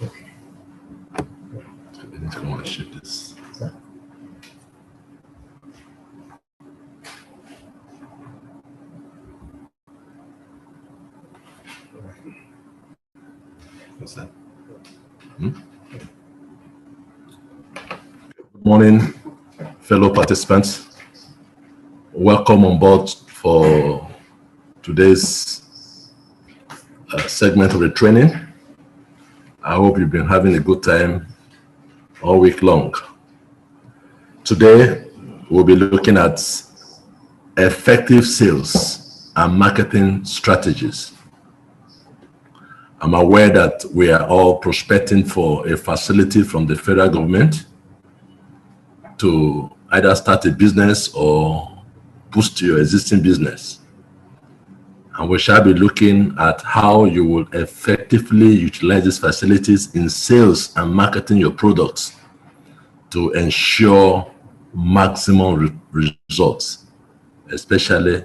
I need to come and shift this. What's that? Good morning, fellow participants. Welcome on board for today's segment of the training. I hope you've been having a good time all week long. Today, we'll be looking at effective sales and marketing strategies. I'm aware that we are all prospecting for a facility from the federal government to either start a business or boost your existing business. And we shall be looking at how you will effectively utilize these facilities in sales and marketing your products to ensure maximum results, especially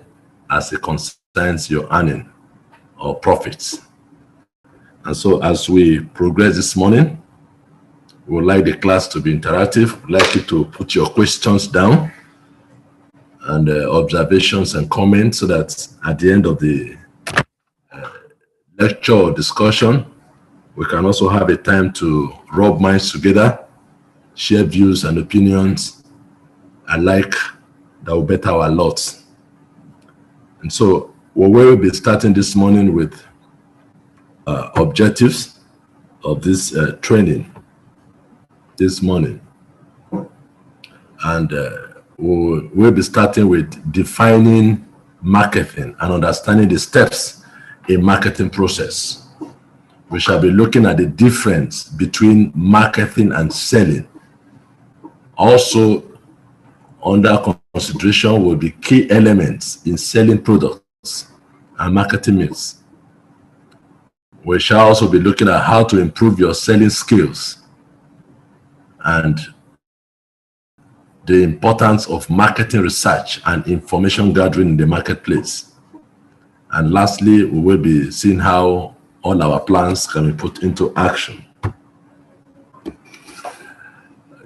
as it concerns your earning or profits. And so as we progress this morning, we would like the class to be interactive. We'd like you to put your questions down and observations and comments so that at the end of the lecture or discussion, we can also have a time to rub minds together, share views and opinions alike that will better our lots. And so we will be starting this morning with objectives of this training this morning. And we'll be starting with defining marketing and understanding the steps in marketing process. We shall be looking at the difference between marketing and selling. Also, under consideration will be key elements in selling products and marketing mix. We shall also be looking at how to improve your selling skills and the importance of marketing research and information gathering in the marketplace. And lastly, we will be seeing how all our plans can be put into action.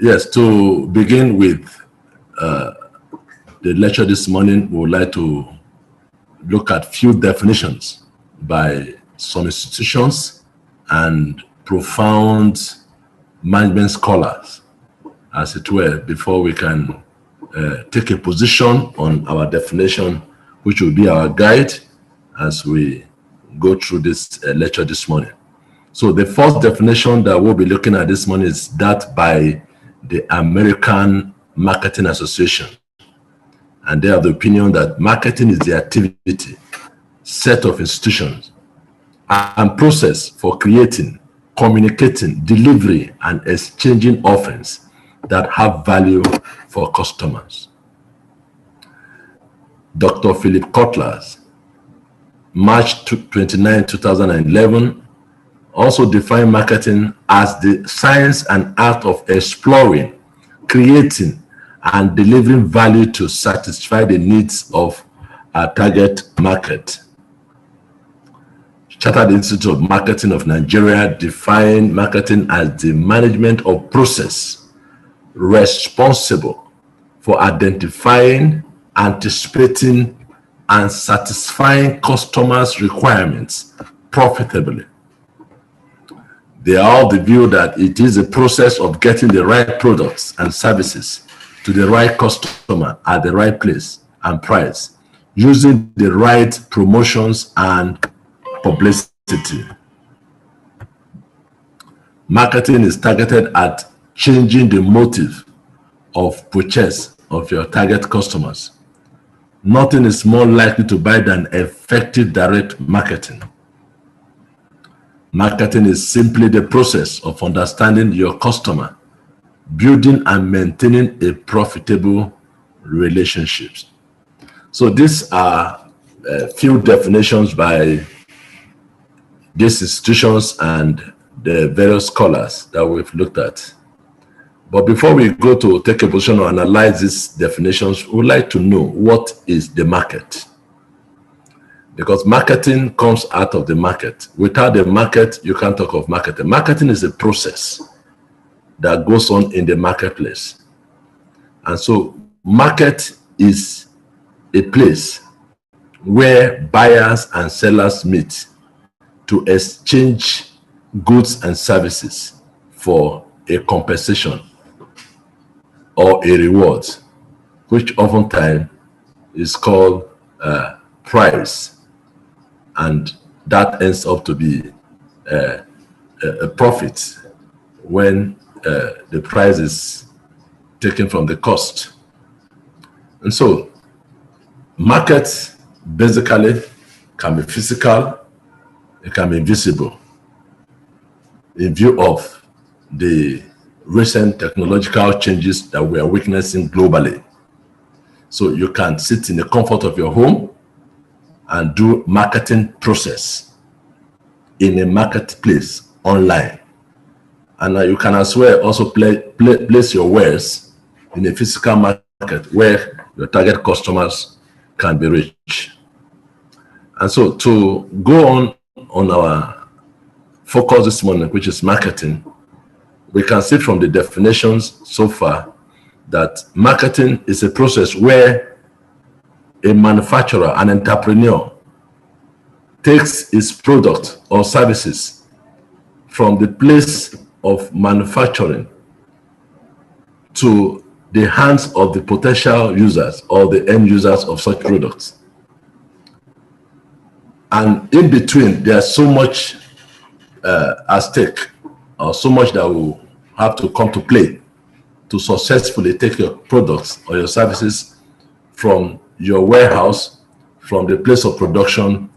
Yes, to begin with the lecture this morning, we would like to look at few definitions by some institutions and profound management scholars, as it were, before we can take a position on our definition, which will be our guide as we go through this lecture this morning. So the first definition that we'll be looking at this morning is that by the American Marketing Association. And they have the opinion that marketing is the activity, set of institutions, and process for creating, communicating, delivery, and exchanging offerings that have value for customers. Dr. Philip Kotler's March 29, 2011, also defined marketing as the science and art of exploring, creating, and delivering value to satisfy the needs of a target market. Chartered Institute of Marketing of Nigeria defined marketing as the management of process responsible for identifying, anticipating, and satisfying customers' requirements profitably. They are all the view that it is a process of getting the right products and services to the right customer at the right place and price, using the right promotions and publicity. Marketing is targeted at changing the motive of purchase of your target customers. Nothing is more likely to buy than effective direct marketing. Marketing is simply the process of understanding your customer, building and maintaining a profitable relationships. So these are a few definitions by these institutions and the various scholars that we've looked at. But before we go to take a position or analyze these definitions, we would like to know what is the market. because marketing comes out of the market. Without the market, you can't talk of marketing. Marketing is a process that goes on in the marketplace. And so market is a place where buyers and sellers meet to exchange goods and services for a compensation or a reward, which oftentimes is called price. And that ends up to be a profit when the price is taken from the cost. And so markets basically can be physical, it can be visible. In view of the recent technological changes that we are witnessing globally. So you can sit in the comfort of your home and do marketing process in a marketplace online. And you can as well also place your wares in a physical market where your target customers can be reached. And so to go on our focus this morning, which is marketing, we can see from the definitions so far that marketing is a process where a manufacturer, an entrepreneur, takes his product or services from the place of manufacturing to the hands of the potential users or the end users of such products. And in between, there's so much at stake, or so much that will have to come to play to successfully take your products or your services from your warehouse, from the place of production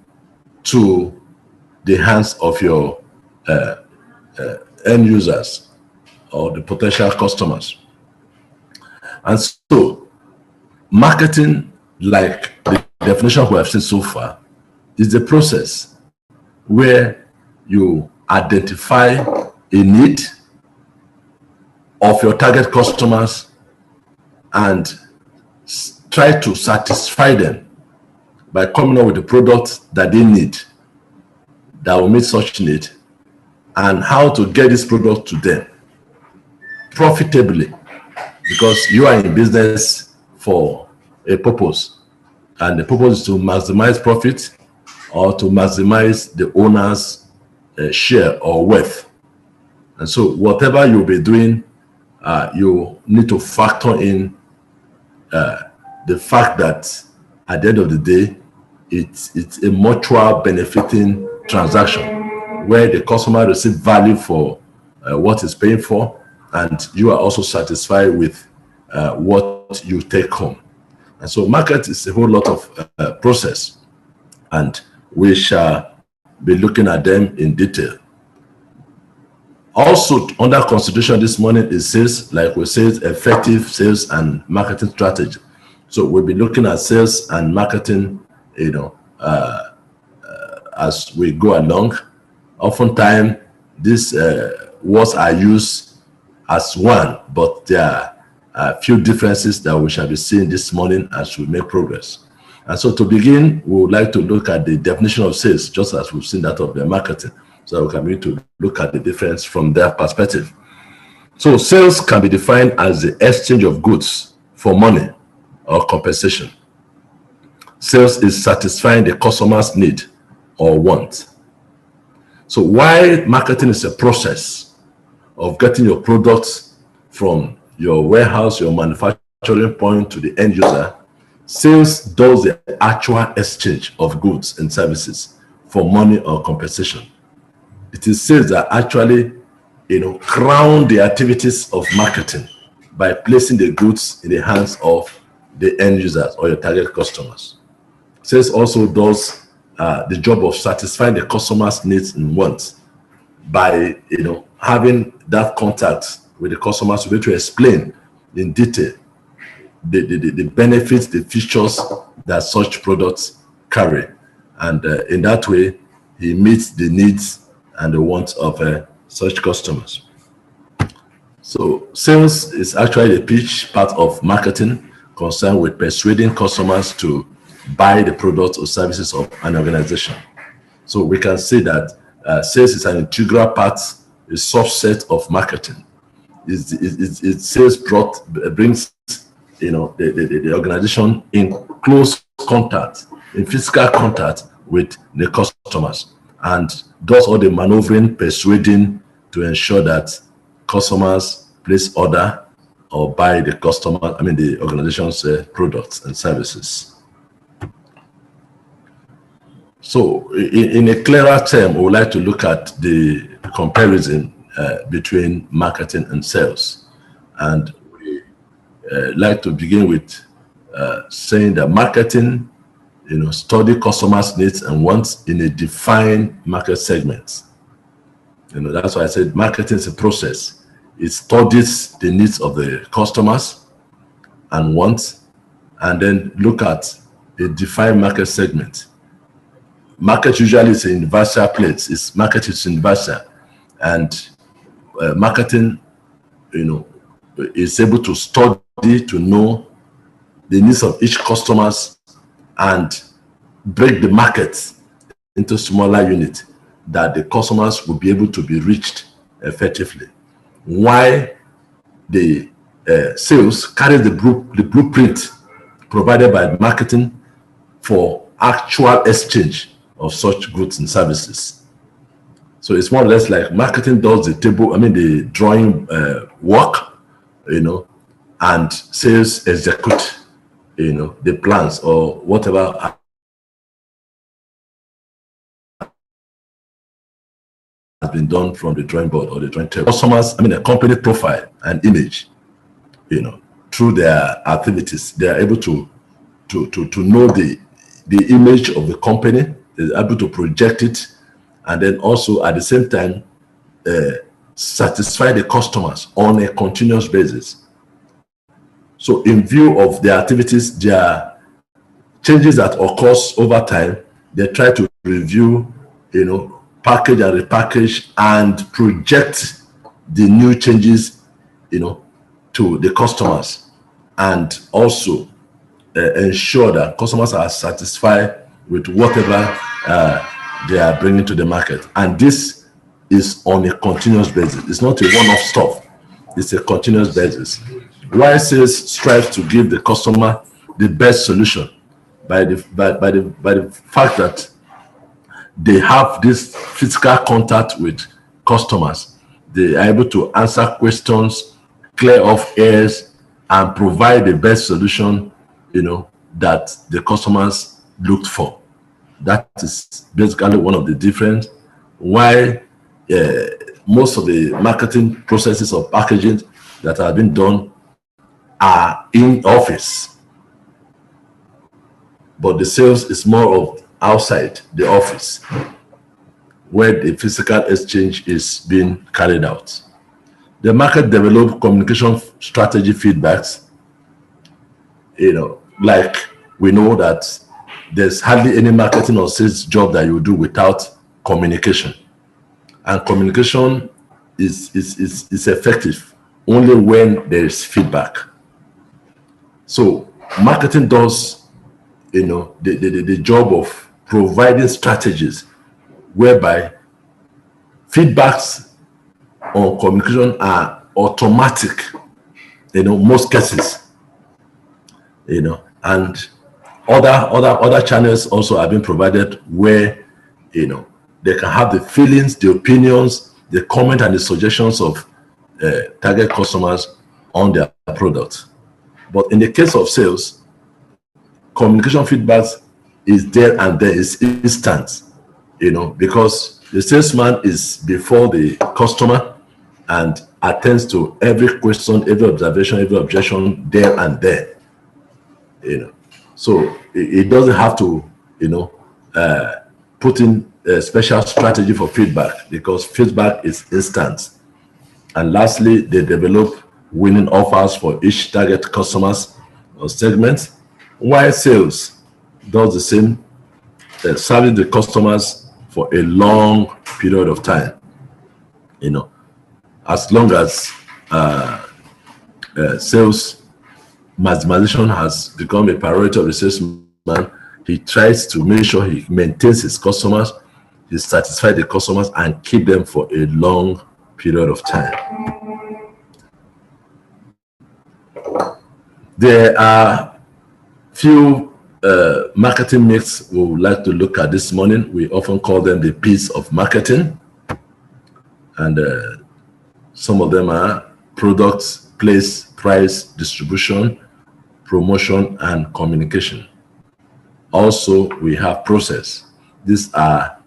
to the hands of your end users or the potential customers. And so marketing, like the definition we have seen so far, is the process where you identify a need of your target customers and try to satisfy them by coming up with the product that they need that will meet such need, and how to get this product to them profitably, because you are in business for a purpose, and the purpose is to maximize profit or to maximize the owner's share or wealth. And so whatever you'll be doing, you need to factor in the fact that at the end of the day, it's a mutual benefiting transaction where the customer receives value for what he's paying for, and you are also satisfied with what you take home. And so market is a whole lot of process, and we shall be looking at them in detail. Also under consideration this morning is sales, like we said, effective sales and marketing strategy. So we'll be looking at sales and marketing, as we go along. Oftentimes, these words are used as one, but there are a few differences that we shall be seeing this morning as we make progress. And so to begin, we would like to look at the definition of sales, just as we've seen that of the marketing. So we can begin to look at the difference from their perspective. So sales can be defined as the exchange of goods for money or compensation. Sales is satisfying the customer's need or want. So while marketing is a process of getting your products from your warehouse, your manufacturing point to the end user, sales does the actual exchange of goods and services for money or compensation. It is sales that actually, crown the activities of marketing by placing the goods in the hands of the end users or your target customers. Sales also does the job of satisfying the customer's needs and wants by, having that contact with the customers to be able to explain in detail the benefits, the features that such products carry. And in that way, he meets the needs and the wants of such customers. So sales is actually the pitch part of marketing concerned with persuading customers to buy the products or services of an organization. So we can say that sales is an integral part, a subset of marketing. Sales brings the organization in close contact, in physical contact with the customers, and does all the maneuvering, persuading to ensure that customers place order or buy the organization's products and services. So in a clearer term, we would like to look at the comparison between marketing and sales. And we like to begin with saying that marketing, study customers' needs and wants in a defined market segment. That's why I said marketing is a process. It studies the needs of the customers and wants, and then look at a defined market segment. Market usually is a universal place. Market is universal, and marketing, is able to study to know the needs of each customers and break the market into smaller units that the customers will be able to be reached effectively. While the sales carries the blueprint provided by marketing for actual exchange of such goods and services. So it's more or less like marketing does the drawing work, and sales execute, the plans or whatever has been done from the drawing board or the drawing table. Customers, a company profile and image, through their activities, they are able to know the image of the company. They're able to project it, and then also at the same time satisfy the customers on a continuous basis. So in view of their activities, their changes that occurs over time, they try to review, package and repackage and project the new changes, to the customers, and also ensure that customers are satisfied with whatever they are bringing to the market. And this is on a continuous basis. It's not a one-off stuff. It's a continuous basis. Why sales strives to give the customer the best solution by the fact that they have this physical contact with customers. They are able to answer questions, clear off errors, and provide the best solution, that the customers looked for. That is basically one of the difference. Why most of the marketing processes of packaging that have been done are in office, but the sales is more of outside the office, where the physical exchange is being carried out. The market develop communication strategy feedbacks. Like we know that there's hardly any marketing or sales job that you do without communication, and communication is effective only when there is feedback. So marketing does, the job of providing strategies whereby feedbacks on communication are automatic, most cases, and other channels also have been provided where, they can have the feelings, the opinions, the comment and the suggestions of target customers on their product. But in the case of sales, communication feedback is there and there, is instant, because the salesman is before the customer and attends to every question, every observation, every objection there and there, So it doesn't have to, put in a special strategy for feedback, because feedback is instant. And lastly, they develop winning offers for each target customers or segment, while sales does the same, serving the customers for a long period of time. As long as sales maximization has become a priority of the salesman, He tries to make sure he maintains his customers, he satisfies the customers and keep them for a long period of time. There are few marketing myths we would like to look at this morning. We often call them the P's of marketing. And some of them are products, place, price, distribution, promotion, and communication. Also, we have process. These are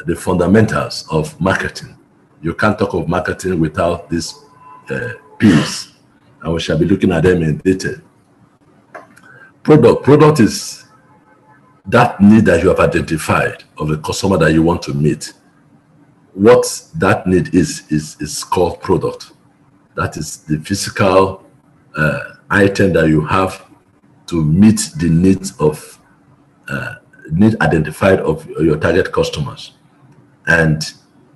the fundamentals of marketing. You can't talk of marketing without these P's, and we shall be looking at them in detail. Product is that need that you have identified of the customer that you want to meet. What that need is called product. That is the physical item that you have to meet the needs of need identified of your target customers. And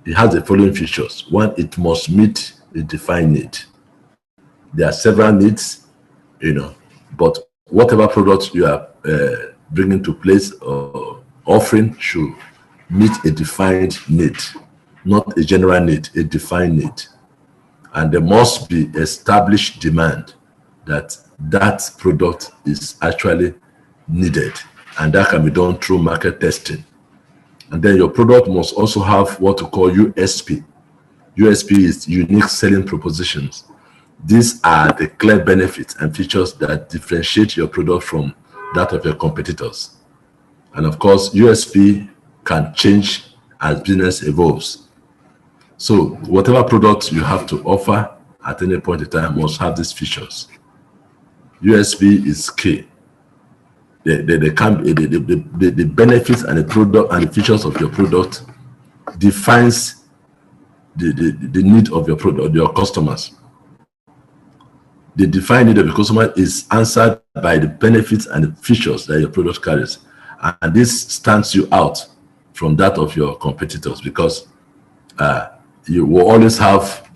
it has the following features. One, it must meet a defined need. There are several needs, but whatever product you are bringing to place or offering should meet a defined need, not a general need, a defined need. And there must be established demand that that product is actually needed, and that can be done through market testing. And then your product must also have what we call USP. USP is unique selling propositions. These are the clear benefits and features that differentiate your product from that of your competitors. And of course, USP can change as business evolves. So whatever product you have to offer at any point in time must have these features. USP is key. The benefits and the product and the features of your product defines the need of your product, your customers. The defined need of the customer is answered by the benefits and the features that your product carries. And this stands you out from that of your competitors, because you will always have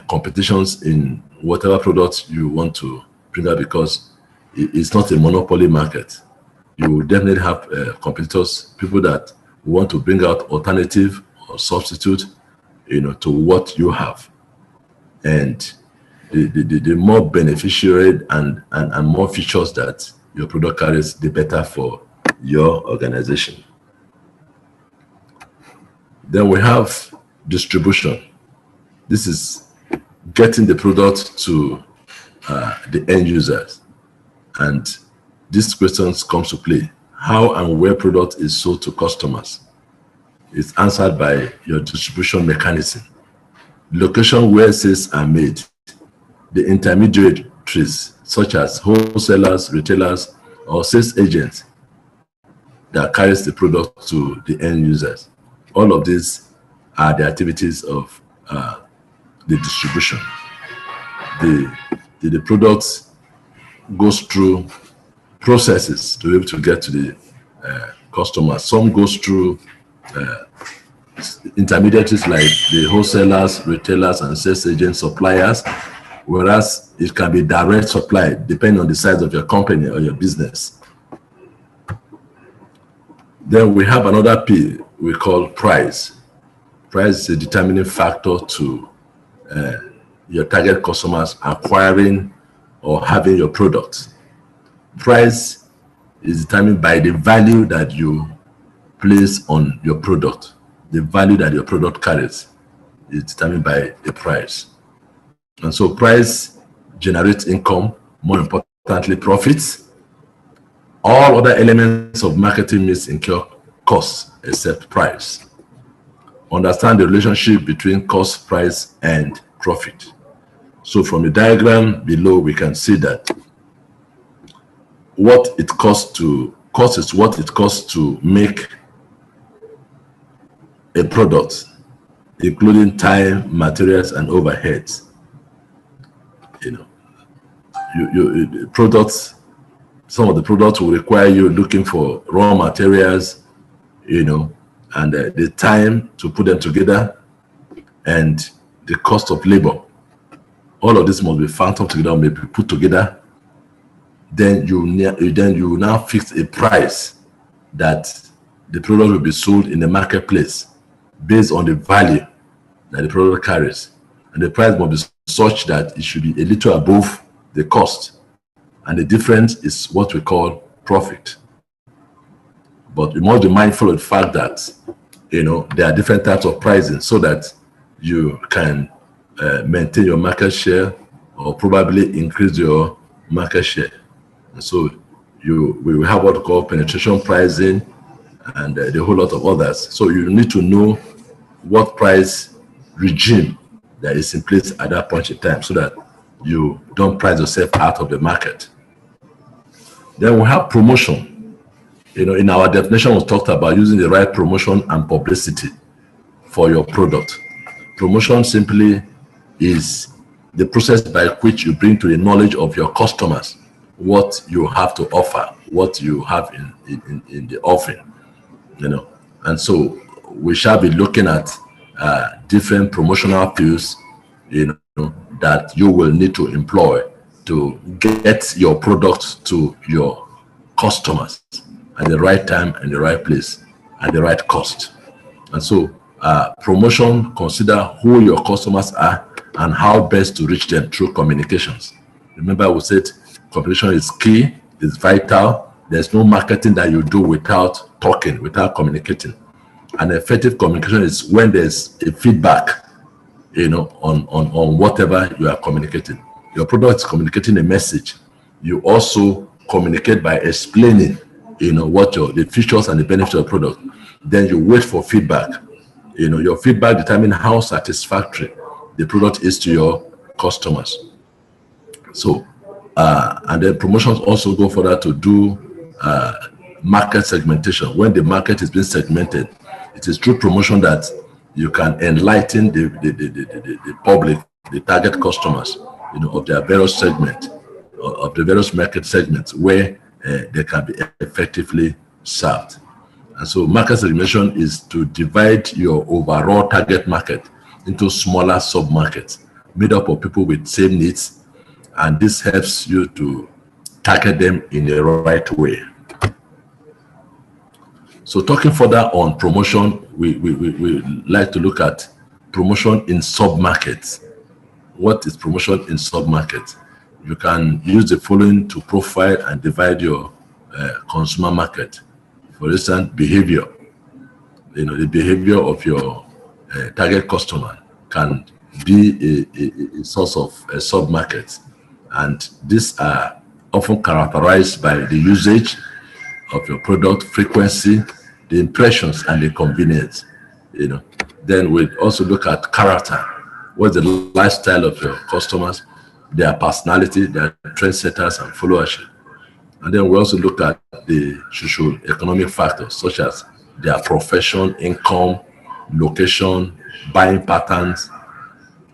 competitions in whatever product you want to bring out, because it's not a monopoly market. You will definitely have competitors, people that want to bring out alternative or substitute, to what you have. And the more beneficiary and more features that your product carries, the better for your organization. Then we have distribution. This is getting the product to the end users. And these questions come to play. How and where product is sold to customers is answered by your distribution mechanism. Location where sales are made. The intermediaries, such as wholesalers, retailers, or sales agents that carries the product to the end users. All of these are the activities of the distribution. The products goes through processes to be able to get to the customers. Some goes through intermediaries like the wholesalers, retailers, and sales agents, suppliers, whereas it can be direct supply depending on the size of your company or your business. Then we have another P we call price. Price is a determining factor to your target customers acquiring or having your product. Price is determined by the value that you place on your product. The value that your product carries is determined by the price. And so price generates income, more importantly, profits. All other elements of marketing must incur costs except price. Understand the relationship between cost, price, and profit. So from the diagram below, we can see that what it costs is what it costs to make a product, including time, materials, and overheads. Products, some of the products will require you looking for raw materials, and the time to put them together, and the cost of labor. All of this must be factored together, may be put together then you now fix a price that the product will be sold in the marketplace based on the value that the product carries. And the price must be such that it should be a little above the cost. And the difference is what we call profit. But you must be mindful of the fact that, there are different types of pricing so that you can maintain your market share or probably increase your market share. And so we will have what we call penetration pricing and the whole lot of others. So you need to know what price regime that is in place at that point in time so that you don't price yourself out of the market. Then we have promotion. In our definition, we talked about using the right promotion and publicity for your product. Promotion simply is the process by which you bring to the knowledge of your customers what you have to offer, what you have in the offering, And so we shall be looking at different promotional tools, that you will need to employ to get your product to your customers at the right time and the right place at the right cost. And so promotion, consider who your customers are and how best to reach them through communications. Remember, we said communication is key, is vital. There's no marketing that you do without talking, without communicating. And effective communication is when there's a feedback, on whatever you are communicating. Your product is communicating a message. You also communicate by explaining, what the features and the benefits of the product. Then you wait for feedback. Your feedback determines how satisfactory the product is to your customers. So, and then promotions also go further to do market segmentation. When the market is being segmented, it is through promotion that you can enlighten the public, the target customers, of their various segments, of the various market segments where they can be effectively served. And so market segmentation is to divide your overall target market into smaller sub-markets made up of people with same needs, and this helps you to target them in the right way. So talking further on promotion, we like to look at promotion in sub-markets. What is promotion in sub-markets? You can use the following to profile and divide your consumer market. For instance, behavior. The behavior of your target customer can be a source of a sub-market. And these are often characterized by the usage of your product, frequency, the impressions, and the convenience. Then we also look at character. What's the lifestyle of your customers, their personality, their trendsetters and followership. And then we also look at the social economic factors such as their profession, income, location, buying patterns,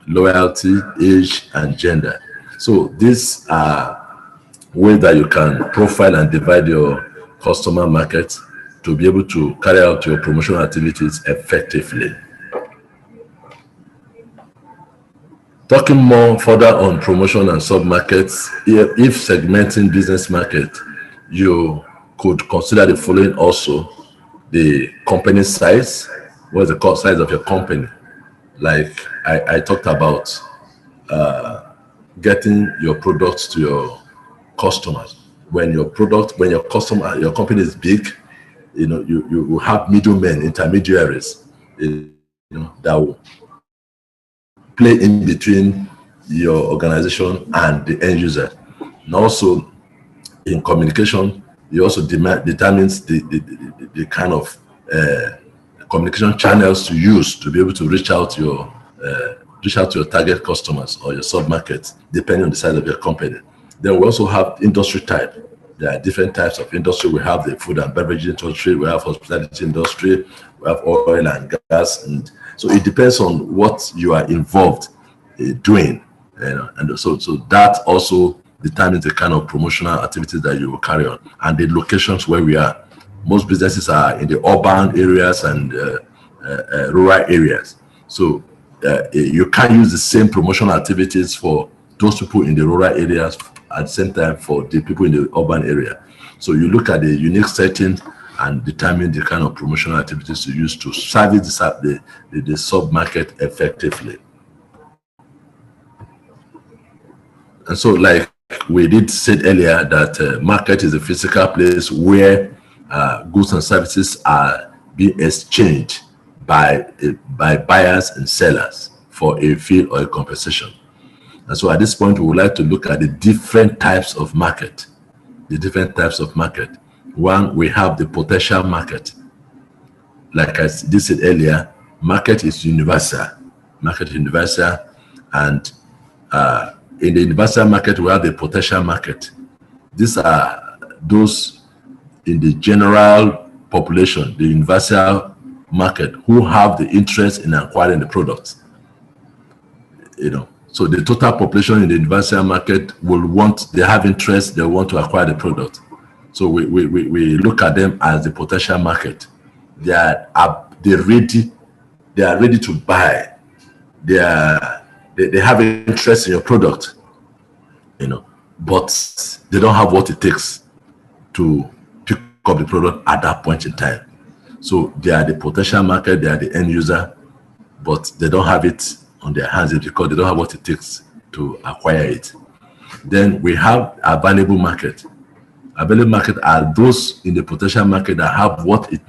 loyalty, age, and gender. So these are ways that you can profile and divide your customer market to be able to carry out your promotional activities effectively. Talking more further on promotion and sub-markets, if segmenting business market, you could consider the following also: the company size. What is the size of your company? Like I talked about getting your products to your customers. When your company is big, you will have middlemen, intermediaries, that will play in between your organization and the end user. And also in communication, you also determines the kind of communication channels to use to be able to reach out to your target customers or your sub-markets, depending on the size of your company. Then we also have industry type. There are different types of industry. We have the food and beverage industry, we have hospitality industry, we have oil and gas, and so it depends on what you are involved doing, and so that also determines the kind of promotional activities that you will carry on and the locations where we are. Most businesses are in the urban areas and rural areas, so you can't use the same promotional activities for those people in the rural areas at the same time for the people in the urban area. So you look at the unique setting and determine the kind of promotional activities to use to service the sub-market effectively. And so, like we did said earlier, that market is a physical place where goods and services are being exchanged by buyers and sellers for a fee or a compensation. And so at this point, we would like to look at the different types of market. The different types of market. One, we have the potential market. Like I said earlier, market is universal. Market is universal, and in the universal market, we have the potential market. These are those in the general population, the universal market, who have the interest in acquiring the product. So the total population in the universal market they have interest, they want to acquire the product. So we look at them as the potential market. They are ready to buy. They have interest in your product, but they don't have what it takes to pick up the product at that point in time. So they are the potential market, they are the end user, but they don't have it on their hands because they don't have what it takes to acquire it. Then we have available market. Available market are those in the potential market that have what it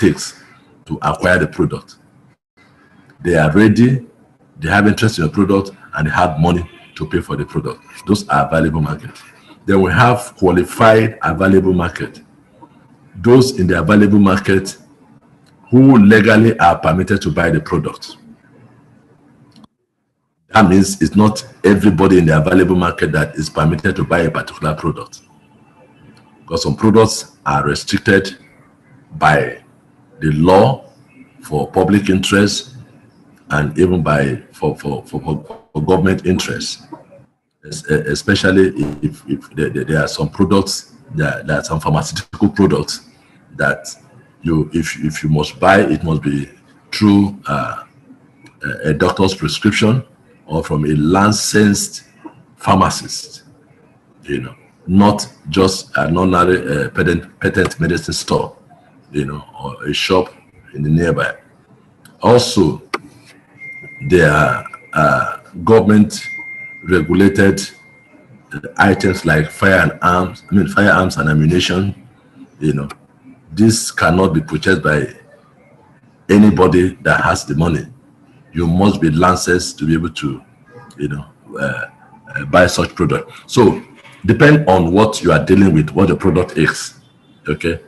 takes to acquire the product. They are ready, they have interest in the product, and they have money to pay for the product. Those are available market. Then we have qualified available market. Those in the available market who legally are permitted to buy the product. That means it's not everybody in the available market that is permitted to buy a particular product, because some products are restricted by the law for public interest and even for government interest, especially if there are some products, there are some pharmaceutical products that if you must buy, it must be through a doctor's prescription or from a licensed pharmacist, not just an ordinary patent medicine store, or a shop in the nearby. Also, there are government regulated items like firearms and ammunition. This cannot be purchased by anybody that has the money. You must be licensed to be able to, buy such product. So, depend on what you are dealing with, what the product is. Okay,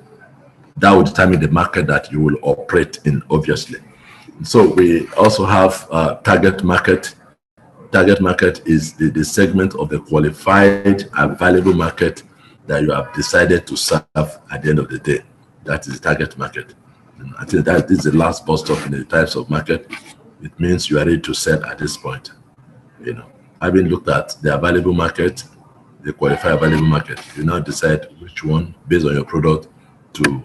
that will determine the market that you will operate in, obviously. So we also have target market. Target market is the segment of the qualified available market that you have decided to serve at the end of the day. That is the target market. And I think that is the last bus stop in the types of market. It means you are ready to sell at this point. Having looked at the available market, the qualified available market, you now decide which one, based on your product, to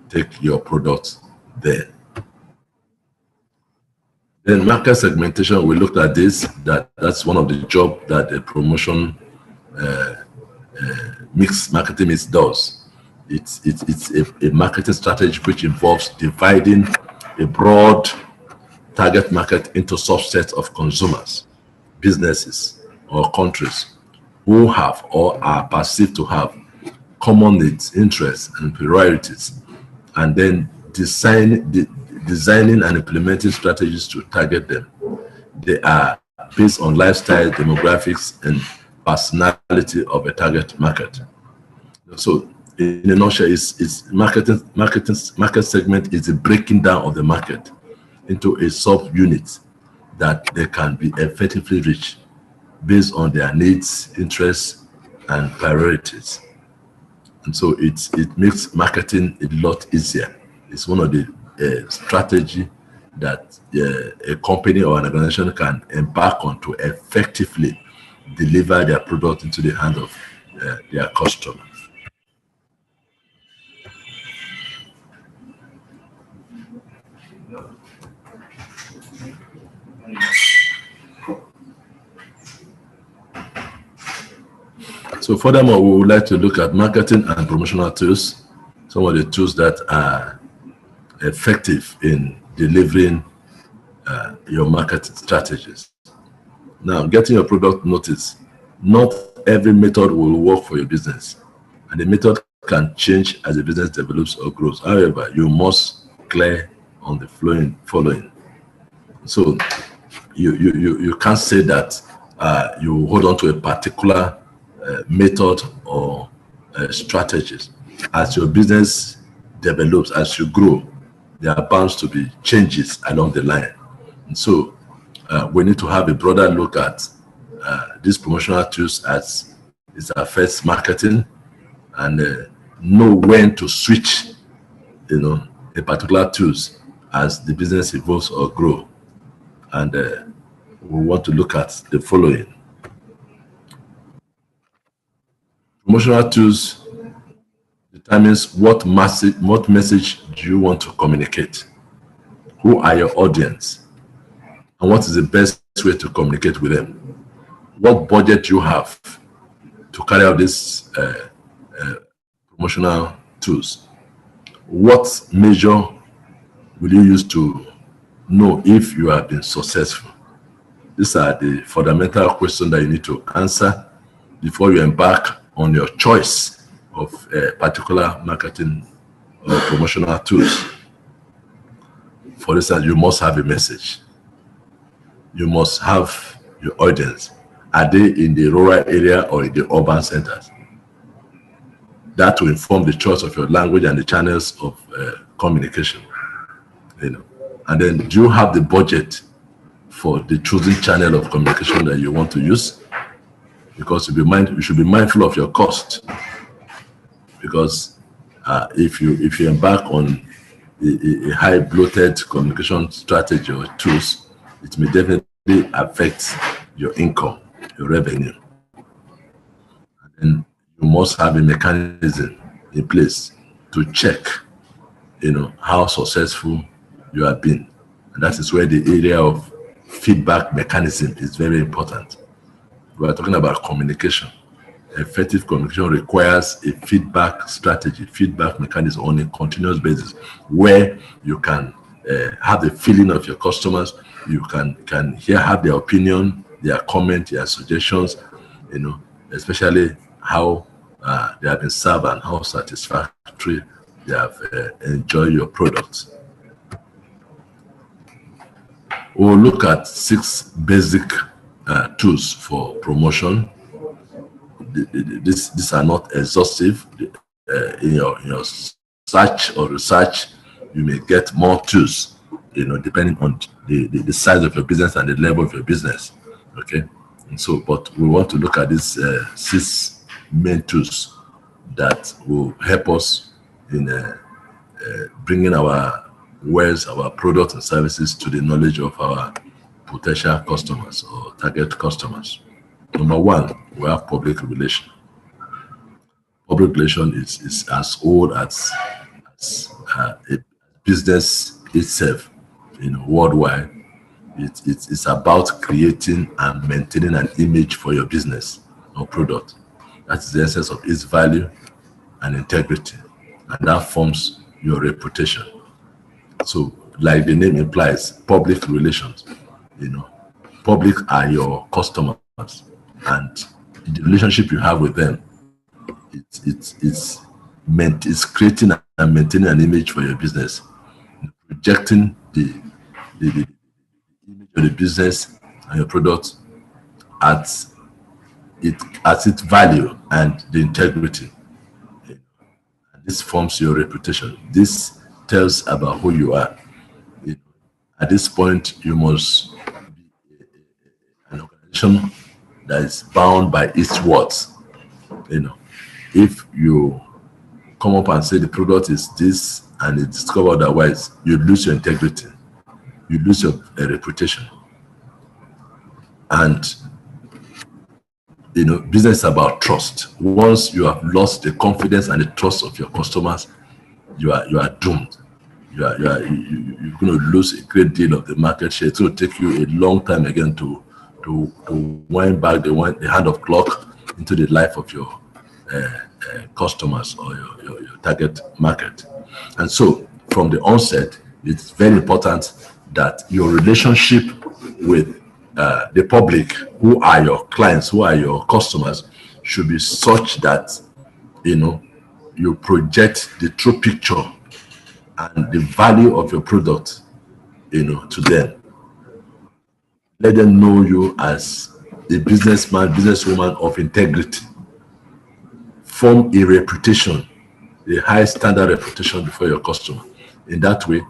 take your product there. Then market segmentation, we looked at this, that's one of the jobs that the promotion mix marketing mix does. It's a marketing strategy which involves dividing a broad target market into subsets of consumers, businesses, or countries who have or are perceived to have common needs, interests, and priorities, and then designing and implementing strategies to target them. They are based on lifestyle, demographics, and personality of a target market. So, in a nutshell, market segment is the breaking down of the market into a sub-unit that they can be effectively reached based on their needs, interests, and priorities. And so it makes marketing a lot easier. It's one of the strategy that a company or an organization can embark on to effectively deliver their product into the hands of their customers. So furthermore, we would like to look at marketing and promotional tools, some of the tools that are effective in delivering your marketing strategies. Now, getting your product noticed. Not every method will work for your business, and the method can change as the business develops or grows. However, you must clear on the following. So you can't say that you hold on to a particular method or strategies. As your business develops, as you grow, there are bound to be changes along the line. And so we need to have a broader look at these promotional tools as it affects marketing, and know when to switch, a particular tools as the business evolves or grow. And we want to look at the following. Promotional tools determines what message do you want to communicate, who are your audience, and what is the best way to communicate with them. What budget you have to carry out these promotional tools. What measure will you use to know if you have been successful? These are the fundamental questions that you need to answer before you embark on your choice of a particular marketing or promotional tools. For instance, you must have a message. You must have your audience. Are they in the rural area or in the urban centers? That will inform the choice of your language and the channels of communication. And then, do you have the budget for the chosen channel of communication that you want to use? Because you should be mindful of your cost. Because if you embark on a high bloated communication strategy or tools, it may definitely affect your income, your revenue. And you must have a mechanism in place to check, how successful you have been. And that is where the area of feedback mechanism is very important. We are talking about communication. Effective communication requires a feedback strategy, feedback mechanism on a continuous basis, where you can have the feeling of your customers. You can have their opinion, their comment, their suggestions, especially how they have been served and how satisfactory they have enjoyed your products. We'll look at 6 basic tools for promotion. These are not exhaustive. In your search or research, you may get more tools, depending on the size of your business and the level of your business. Okay, and so, but we want to look at these 6 main tools that will help us in bringing our wares, our products and services to the knowledge of our potential customers or target customers. Number 1, we have public relation. Public relation is as old as a business itself, worldwide. It's about creating and maintaining an image for your business or product. That's the essence of its value and integrity, and that forms your reputation. So, like the name implies, public relations. Public are your customers, and the relationship you have with them, it's creating and maintaining an image for your business, projecting the image of the business and your product at its value and the integrity. And this forms your reputation. This tells about who you are. At this point, you must be an organization that is bound by its words. If you come up and say the product is this and it's discovered otherwise, you lose your integrity, you lose your reputation. And business is about trust. Once you have lost the confidence and the trust of your customers, you are doomed. You're going to lose a great deal of the market share. It will take you a long time again to wind back the hand of clock, into the life of your customers or your target market. And so from the onset, it's very important that your relationship with the public, who are your clients, who are your customers, should be such that you project the true picture and the value of your product to them. Let them know you as a businessman, businesswoman of integrity. Form a reputation, a high standard reputation before your customer. In that way,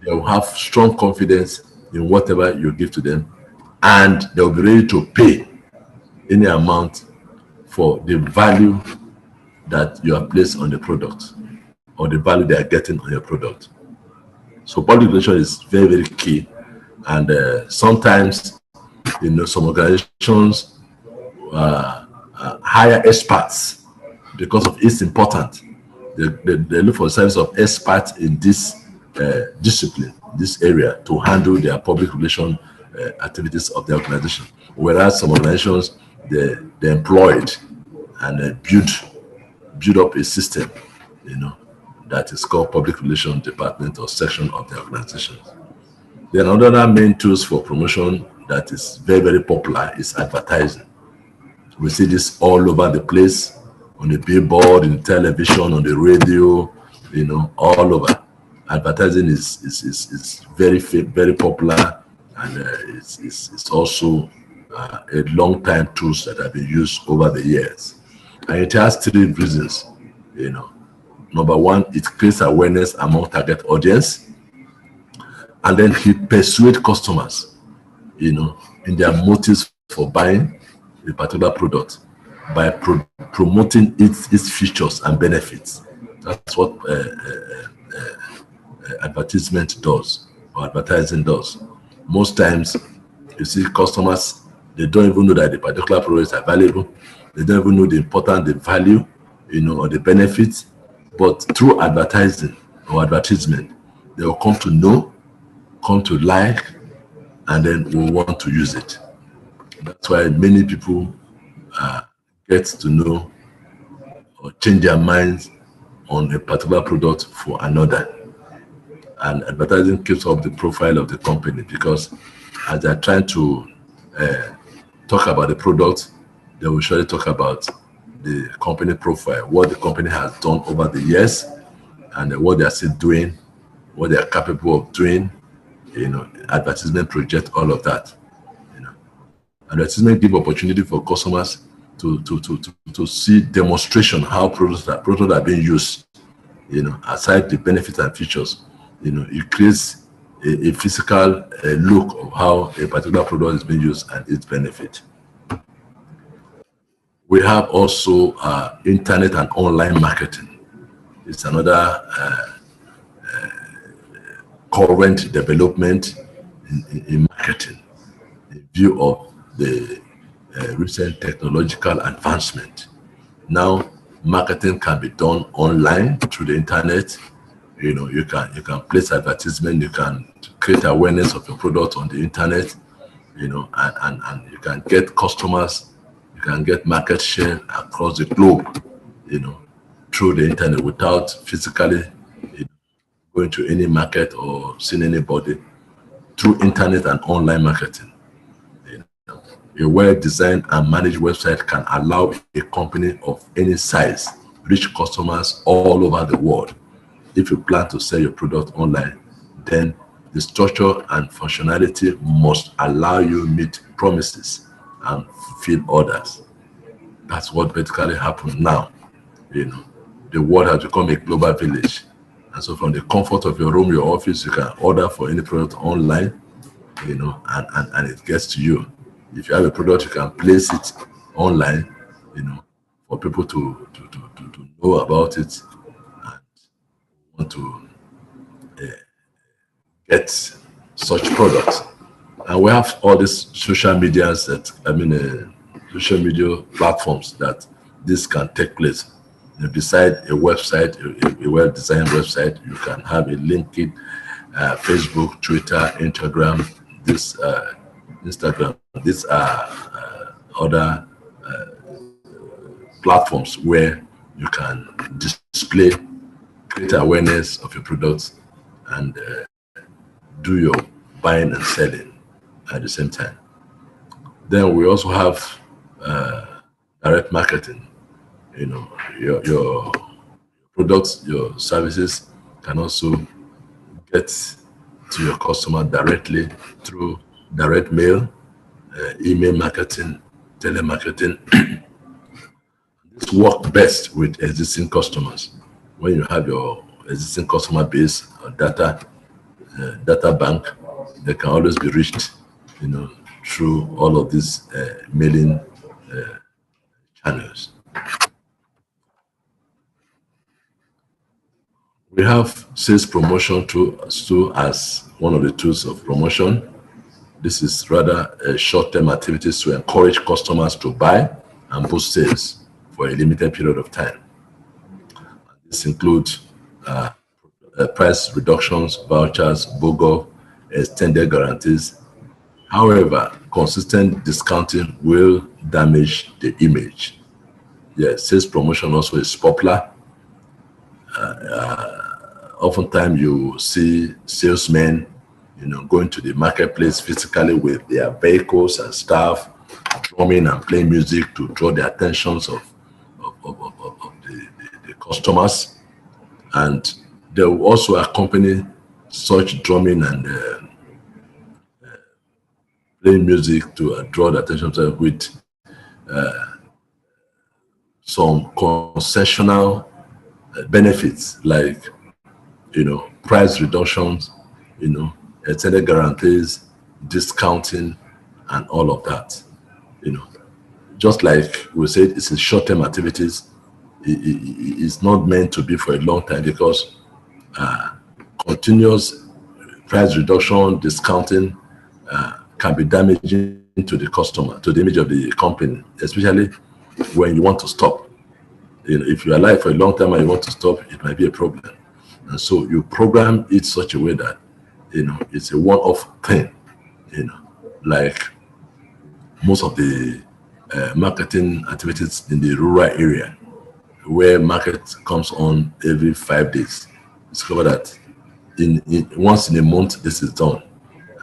they will have strong confidence in whatever you give to them, and they will be ready to pay any amount for the value that you have placed on the product or the value they are getting on your product. So public relations is very, very key. And sometimes, some organizations hire experts because of it's important. They look for the service of experts in this discipline, this area, to handle their public relation activities of the organization. Whereas some organizations, they employed and build up a system, that is called public relations department or section of the organization. Then another main tools for promotion that is very, very popular is advertising. We see this all over the place, on the billboard, in television, on the radio, all over. Advertising is very, very popular, and it's also a long time tools that have been used over the years. And it has three reasons. Number one, it creates awareness among target audience, and then it persuades customers, in their motives for buying a particular product by promoting its features and benefits. That's what advertisement does, or advertising does. Most times, you see customers, they don't even know that the particular product is available. They don't even know the importance, the value, or the benefits. But through advertising or advertisement, they will come to know, come to like, and then will want to use it. That's why many people get to know or change their minds on a particular product for another. And advertising keeps up the profile of the company, because as they're trying to talk about the product, they will surely talk about the company profile, what the company has done over the years, and what they are still doing, what they are capable of doing. Advertisement project all of that. Advertisement give opportunity for customers to see demonstration how products are being used. Aside the benefits and features, it creates a physical look of how a particular product is being used and its benefit. We have also internet and online marketing. It's another current development in marketing in view of the recent technological advancement. Now, marketing can be done online through the internet. You can place advertisement, you can create awareness of your product on the internet, and you can get customers, you can get market share across the globe, through the internet without physically going to any market or seeing anybody. Through internet and online marketing. A well-designed and managed website can allow a company of any size reach customers all over the world. If you plan to sell your product online, then the structure and functionality must allow you to meet promises and fulfill orders. That's what basically happens now. The world has become a global village. And so from the comfort of your room, your office, you can order for any product online, and it gets to you. If you have a product, you can place it online, for people to know about it and want to get such products. And we have all these social medias social media platforms that this can take place. Beside a website, a well-designed website, you can have a LinkedIn, Facebook, Twitter, Instagram. These are other platforms where you can display, create awareness of your products, and do your buying and selling at the same time. Then we also have direct marketing. You know, your products, your services can also get to your customer directly through direct mail, email marketing, telemarketing. This work best with existing customers. When you have your existing customer base or data bank, they can always be reached, you know, through all of these mailing channels. We have sales promotion tool as one of the tools of promotion. This is rather short-term activities to encourage customers to buy and boost sales for a limited period of time. This includes price reductions, vouchers, BOGO, extended guarantees. However, consistent discounting will damage the image. Yes, sales promotion also is popular. Oftentimes you see salesmen, you know, going to the marketplace physically with their vehicles and staff, drumming and playing music to draw the attentions of the customers. And they will also accompany such drumming and playing music to draw the attention with some concessional benefits, like, you know, price reductions, you know, extended guarantees, discounting, and all of that. You know, just like we said, it's a short-term activities. It's not meant to be for a long time, because continuous price reduction, discounting can be damaging to the customer, to the image of the company, especially when you want to stop. You know, if you are alive for a long time and you want to stop, it might be a problem. And so you program it such a way that, you know, it's a one-off thing. You know, like most of the marketing activities in the rural area, where market comes on every 5 days. Discover that once in a month this is done,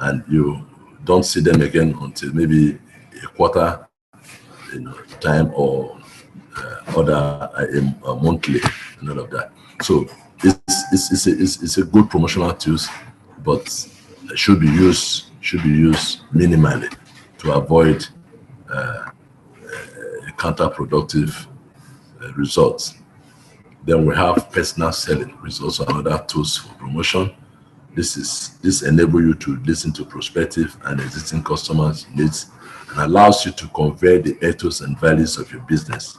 and you don't see them again until maybe a quarter, you know, time, or a monthly, and all of that. So it's a good promotional tools, but should be used minimally to avoid counterproductive results. Then we have personal selling, which is also another tools for promotion. This enable you to listen to prospective and existing customers' needs, and allows you to convey the ethos and values of your business.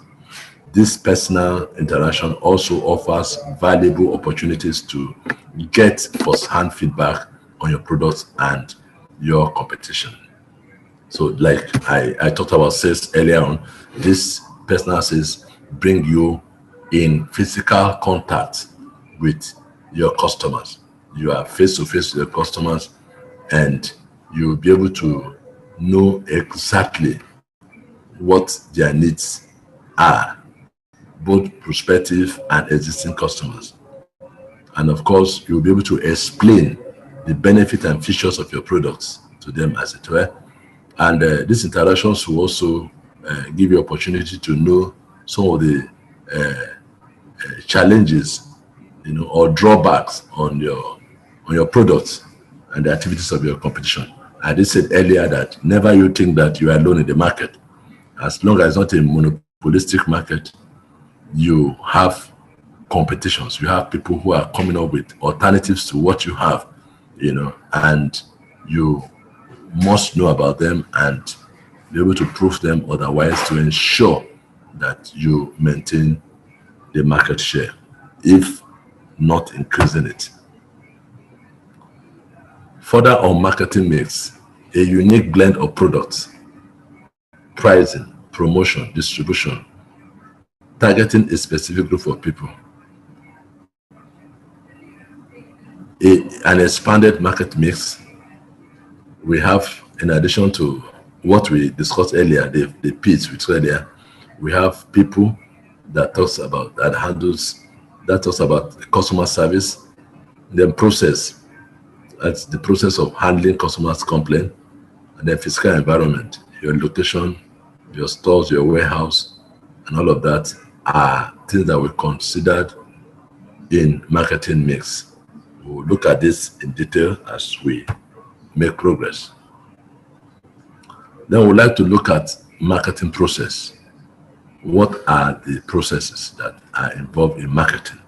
This personal interaction also offers valuable opportunities to get first-hand feedback on your products and your competition. So, like I talked about sales earlier on, this personal sales bring you in physical contact with your customers. You are face-to-face with your customers, and you'll be able to know exactly what their needs are, both prospective and existing customers. And of course, you'll be able to explain the benefit and features of your products to them, as it were. And these interactions will also give you opportunity to know some of the challenges, you know, or drawbacks on your products and the activities of your competition. I did say earlier that never you think that you are alone in the market. As long as it's not a monopolistic market, you have competitions. You have people who are coming up with alternatives to what you have, you know, and you must know about them and be able to prove them otherwise, to ensure that you maintain the market share, if not increasing it. Further on marketing mix, a unique blend of products, pricing, promotion, distribution, targeting a specific group of people, an expanded market mix. We have, in addition to what we discussed earlier, the P's we said earlier, we have people, that talks about customer service. Then process, that's the process of handling customers' complaint. And then physical environment, your location, your stores, your warehouse, and all of that are things that we considered in marketing mix. We'll look at this in detail as we make progress. Then we'd like to look at marketing process. What are the processes that are involved in marketing,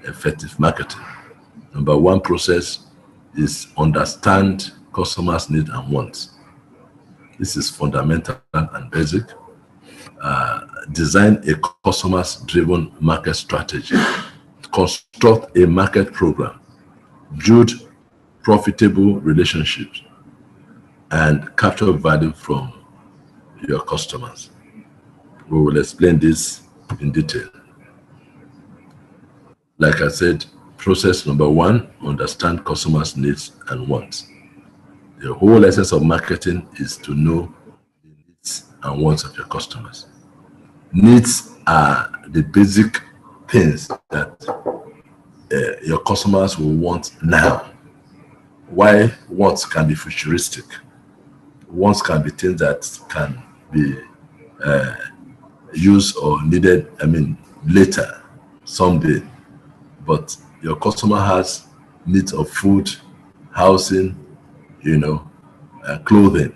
effective marketing? Number one process is understand customers' needs and wants. This is fundamental and basic. Design a customers-driven market strategy. Construct a market program. Build profitable relationships and capture value from your customers. We will explain this in detail. Like I said, process number one, understand customers' needs and wants. The whole essence of marketing is to know the needs and wants of your customers. Needs are the basic things that your customers will want now. Why wants can be futuristic. Wants can be things that can be used or needed, later, someday. But your customer has needs of food, housing, clothing,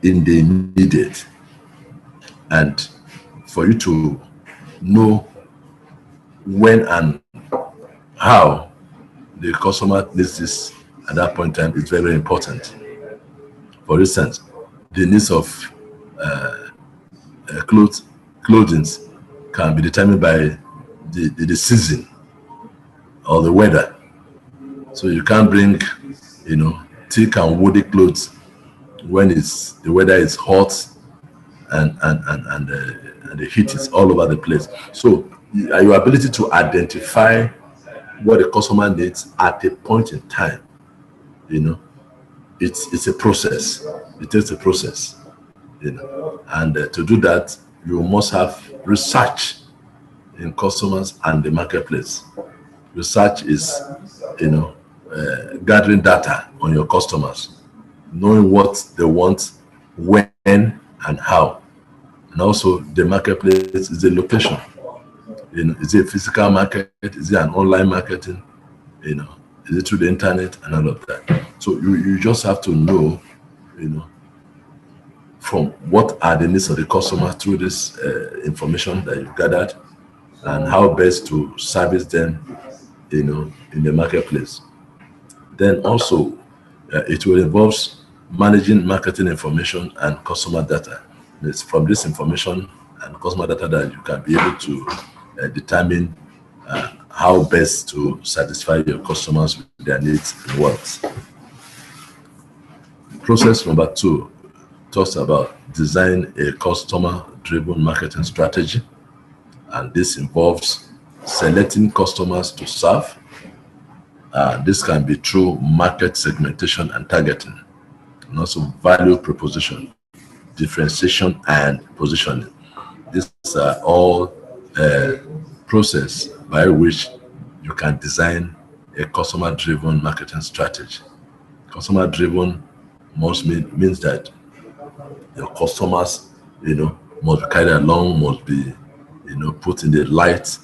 in they need it. And for you to know when and how the customer needs this at that point in time is very, very important. For instance, the needs of clothing can be determined by the season or the weather. So you can't bring, thick and woolly clothes when the weather is hot and the heat is all over the place. So your ability to identify what the customer needs at a point in time, it's a process. It takes a process, and to do that, you must have research in customers and the marketplace. Research is, gathering data on your customers, knowing what they want, when and how. And also the marketplace is a location. Is it a physical market? Is it an online marketing? Is it through the internet and all of that? So you just have to know, from what are the needs of the customer through this information that you've gathered, and how best to service them, in the marketplace. Then also, it will involve managing marketing information and customer data. It's from this information and customer data that you can be able to determine how best to satisfy your customers with their needs and wants. Process number two talks about design a customer-driven marketing strategy, and this involves selecting customers to serve. This can be through market segmentation and targeting, and also value proposition, differentiation, and positioning. These are all process by which you can design a customer-driven marketing strategy. Customer-driven means that your customers, must be carried along, must be, put in the light,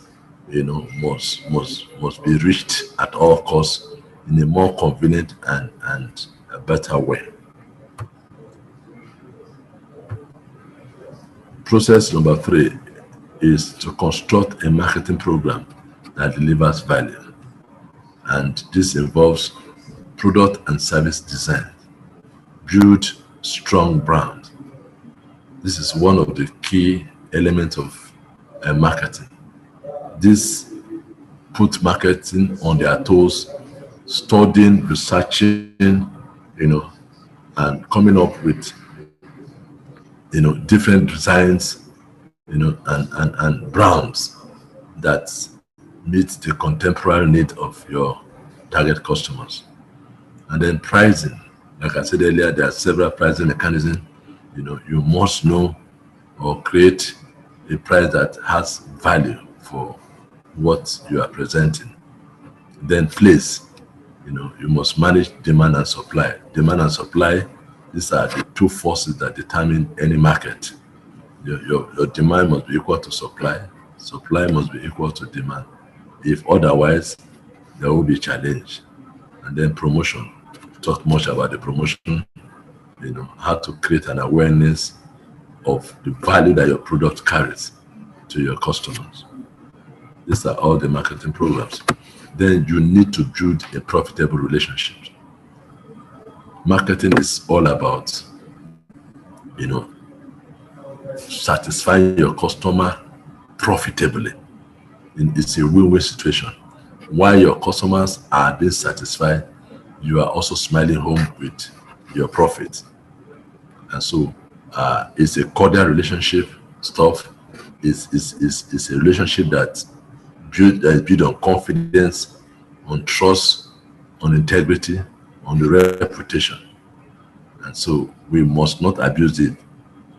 must be reached at all costs in a more convenient and a better way. Process number three is to construct a marketing program that delivers value. And this involves product and service design. Build strong brand. This is one of the key elements of marketing. This puts marketing on their toes, studying, researching, and coming up with, different designs, and brands that meet the contemporary need of your target customers. And then pricing. Like I said earlier, there are several pricing mechanisms. You must know or create, a price that has value for what you are presenting. Then place, you must manage demand and supply. Demand and supply, these are the two forces that determine any market. Your demand must be equal to supply. Supply must be equal to demand. If otherwise, there will be a challenge. And then promotion. We've talked much about the promotion, how to create an awareness of the value that your product carries to your customers. These are all the marketing programs. Then you need to build a profitable relationship. Marketing is all about, satisfying your customer profitably. It's a win-win situation. While your customers are being satisfied, you are also smiling home with your profit. And so it's a cordial relationship stuff. It's a relationship that is built on confidence, on trust, on integrity, on the reputation. And so we must not abuse it.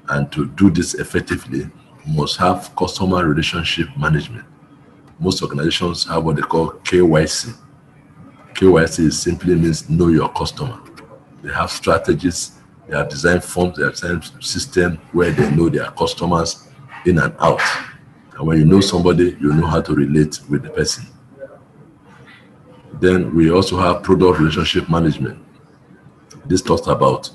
And to do this effectively, we must have customer relationship management. Most organizations have what they call KYC. KYC simply means know your customer. They have strategies, they have designed forms, they have designed systems where they know their customers in and out. And when you know somebody, you know how to relate with the person. Then we also have product relationship management. This talks about,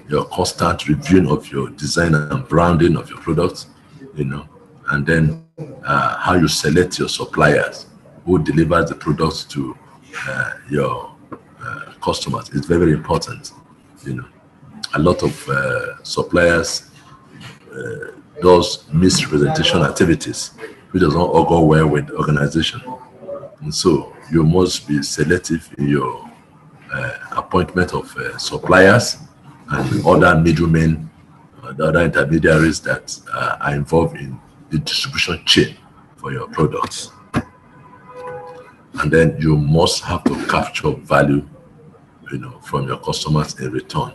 your constant reviewing of your design and branding of your products, and then how you select your suppliers who delivers the products to your customers. It's very, very important. A lot of suppliers does misrepresentation activities, which does not go well with the organization. And so you must be selective in your appointment of suppliers and other middlemen, the other intermediaries that are involved in the distribution chain for your products. And then you must have to capture value, from your customers in return.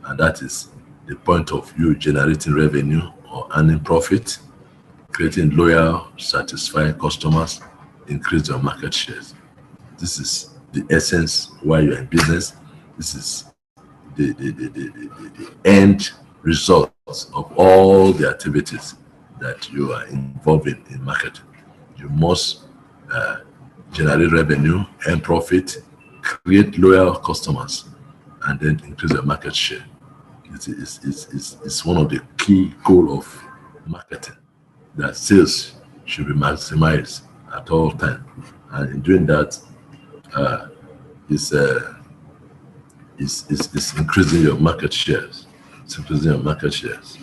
And that is the point of you generating revenue or earning profit, creating loyal, satisfied customers, increase your market shares. This is the essence why you're in business. This is the end results of all the activities that you are involved in marketing. You must generate revenue, earn profit, create loyal customers, and then increase your market share. It's one of the key goals of marketing, that sales should be maximized at all times. And in doing that, it's increasing your market shares. It's increasing your market shares.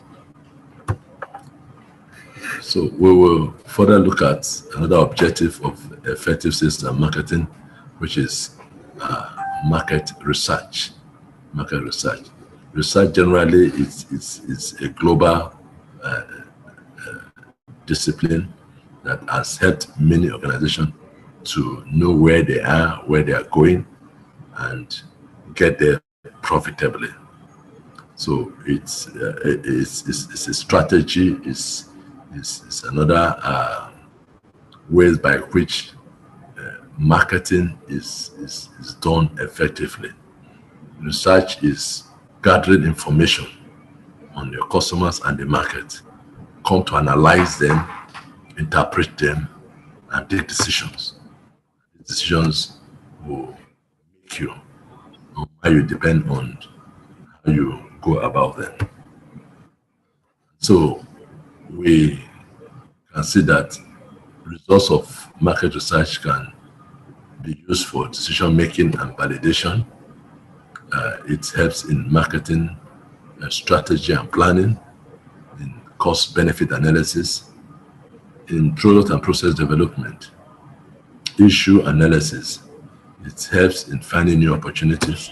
So we will further look at another objective of effective sales and marketing, which is market research. Market research. Research generally is a global discipline that has helped many organizations to know where they are going, and get there profitably. So it's a strategy, is another ways by which marketing is done effectively. Research is gathering information on your customers and the market, come to analyze them, interpret them, and take decisions. Decisions will make you, how you depend on how you go about them. So we can see that results of market research can be used for decision making and validation. It helps in marketing strategy and planning, in cost benefit analysis, in product and process development, issue analysis. It helps in finding new opportunities,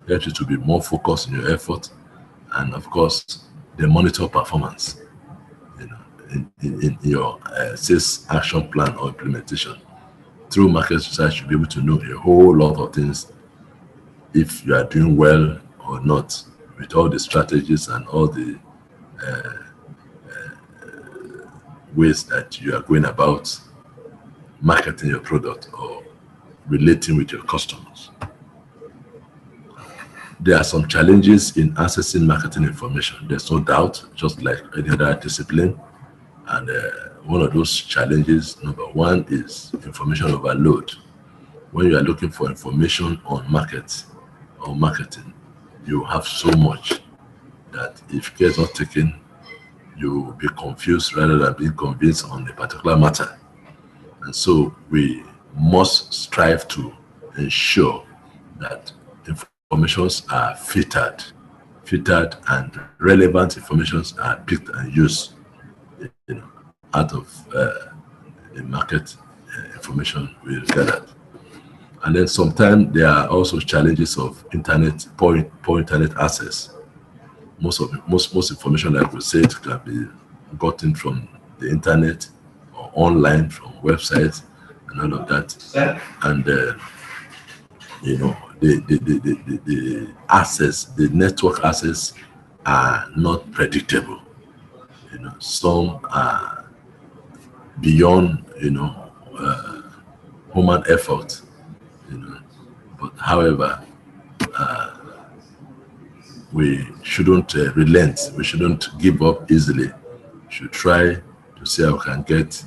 helps you to be more focused in your effort, and of course, they monitor performance in your sales action plan or implementation. Through market research, you'll be able to know a whole lot of things, if you are doing well or not, with all the strategies and all the ways that you are going about marketing your product or relating with your customers. There are some challenges in accessing marketing information. There's no doubt, just like any other discipline. And one of those challenges, number one, is information overload. When you are looking for information on markets or marketing, you have so much that if care is not taken, you will be confused rather than being convinced on a particular matter. And so we must strive to ensure that informations are filtered and relevant informations are picked and used, out of the market information we gathered. And then sometimes there are also challenges of poor internet access. Most information, like we said, can be gotten from the internet or online from websites and all of that. And the access, the network access, are not predictable. Some are beyond human effort. But however, we shouldn't relent. We shouldn't give up easily. We should try to see how we can get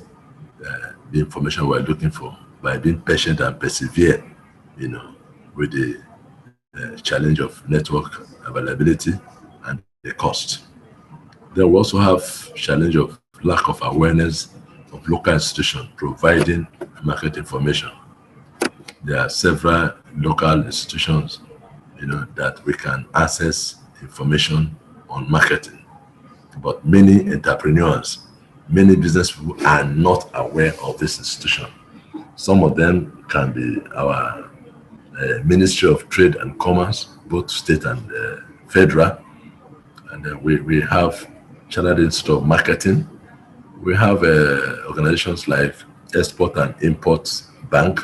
the information we're looking for by being patient and persevere, with the challenge of network availability and the cost. Then we also have challenge of lack of awareness of local institutions providing market information. There are several local institutions, that we can access information on marketing. But many entrepreneurs, many business people are not aware of this institution. Some of them can be our Ministry of Trade and Commerce, both state and federal. And we have Chartered Institute of Marketing. We have organizations like Export and Import Bank.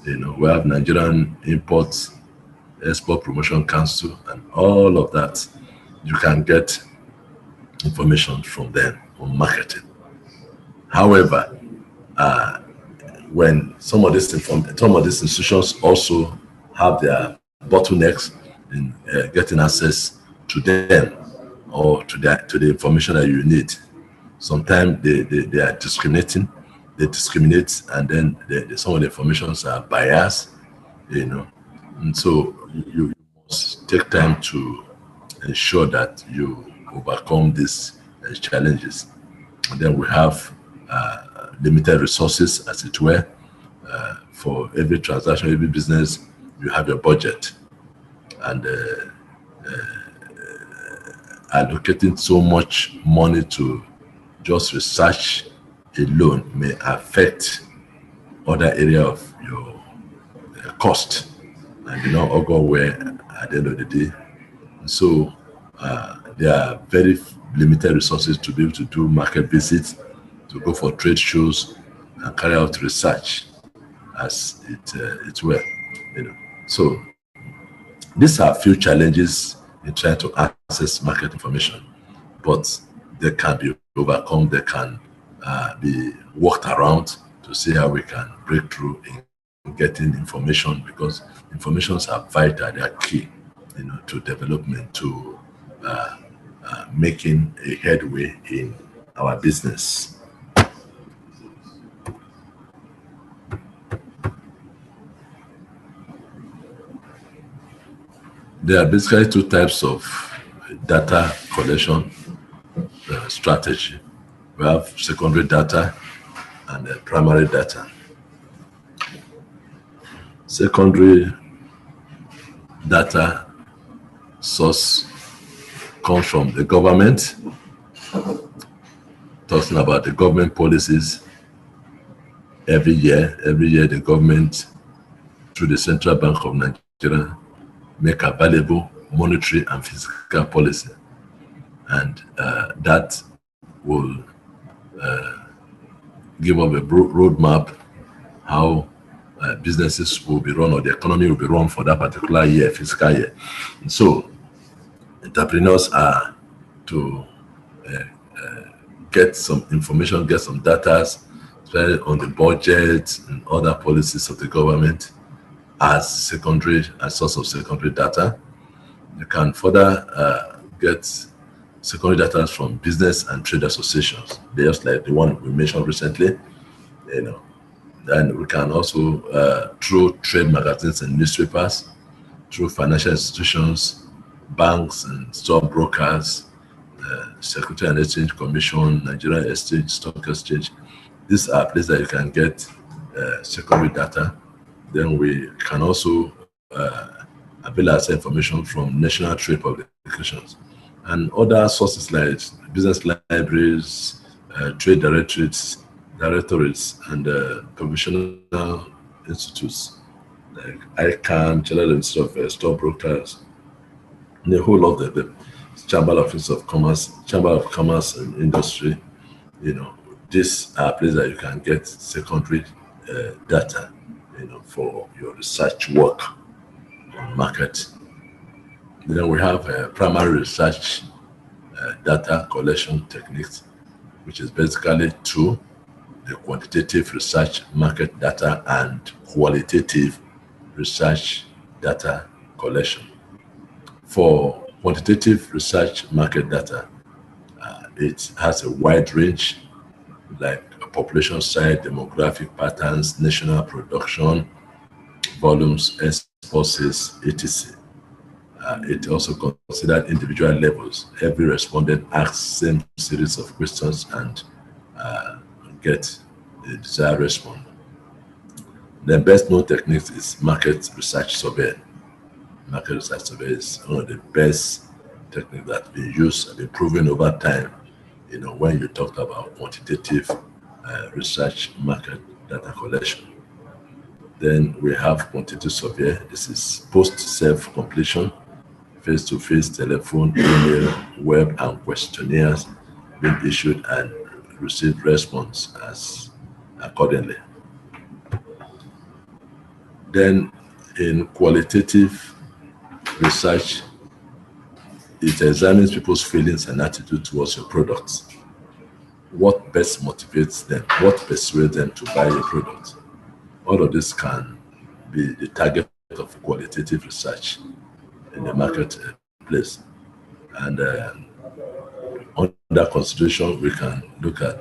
We have Nigerian Import Export Promotion Council, and all of that. You can get information from them on marketing. However, when some of these institutions also have their bottlenecks in getting access to them or to the information that you need, sometimes they are discriminating. They discriminate, and then some of the informations are biased, and so you must take time to ensure that you overcome these challenges. And then we have limited resources, as it were. For every transaction, every business, you have your budget, and allocating so much money to just research alone may affect other area of your cost, and all go where at the end of the day. And so there are very limited resources to be able to do market visits, to go for trade shows and carry out research as it were. So these are a few challenges in trying to access market information, but they can be overcome. They can be worked around to see how we can break through in getting information, because informations are vital. They are key, to development, to making a headway in our business. There are basically two types of data collection strategy. We have secondary data and primary data. Secondary data source comes from the government, talking about the government policies. Every year the government, through the Central Bank of Nigeria, make available monetary and fiscal policy, and that will give up a roadmap how businesses will be run, or the economy will be run for that particular year, fiscal year. And so entrepreneurs are to get some information, get some data, especially on the budget and other policies of the government as secondary, as source of secondary data. You can further get secondary data from business and trade associations, just like the one we mentioned recently, And we can also, through trade magazines and newspapers, through financial institutions, banks and stockbrokers, Security and Exchange Commission, Nigerian Stock Exchange. These are places that you can get secondary data. Then we can also avail ourselves information from national trade publications and other sources like business libraries, trade directorates, and professional institutes like ICANN, General Institute of Stockbrokers, and a whole lot of them. Chamber of Commerce and Industry. These are places that you can get secondary data, for your research work on market. Then we have primary research data collection techniques, which is basically two: the quantitative research market data and qualitative research data collection. For quantitative research market data, it has a wide range, like population size, demographic patterns, national production, volumes, exports, etc. It also considered individual levels. Every respondent asks same series of questions and get the desired response. The best known technique is market research survey. Market research survey is one of the best techniques that we use and been proven over time. When you talk about quantitative research market data collection. Then we have quantitative survey. This is post self-completion, face-to-face, telephone, email, web, and questionnaires being issued and received response as accordingly. Then in qualitative research, it examines people's feelings and attitude towards your products. What best motivates them? What persuades them to buy your product? All of this can be the target of qualitative research in the marketplace. And under consideration, we can look at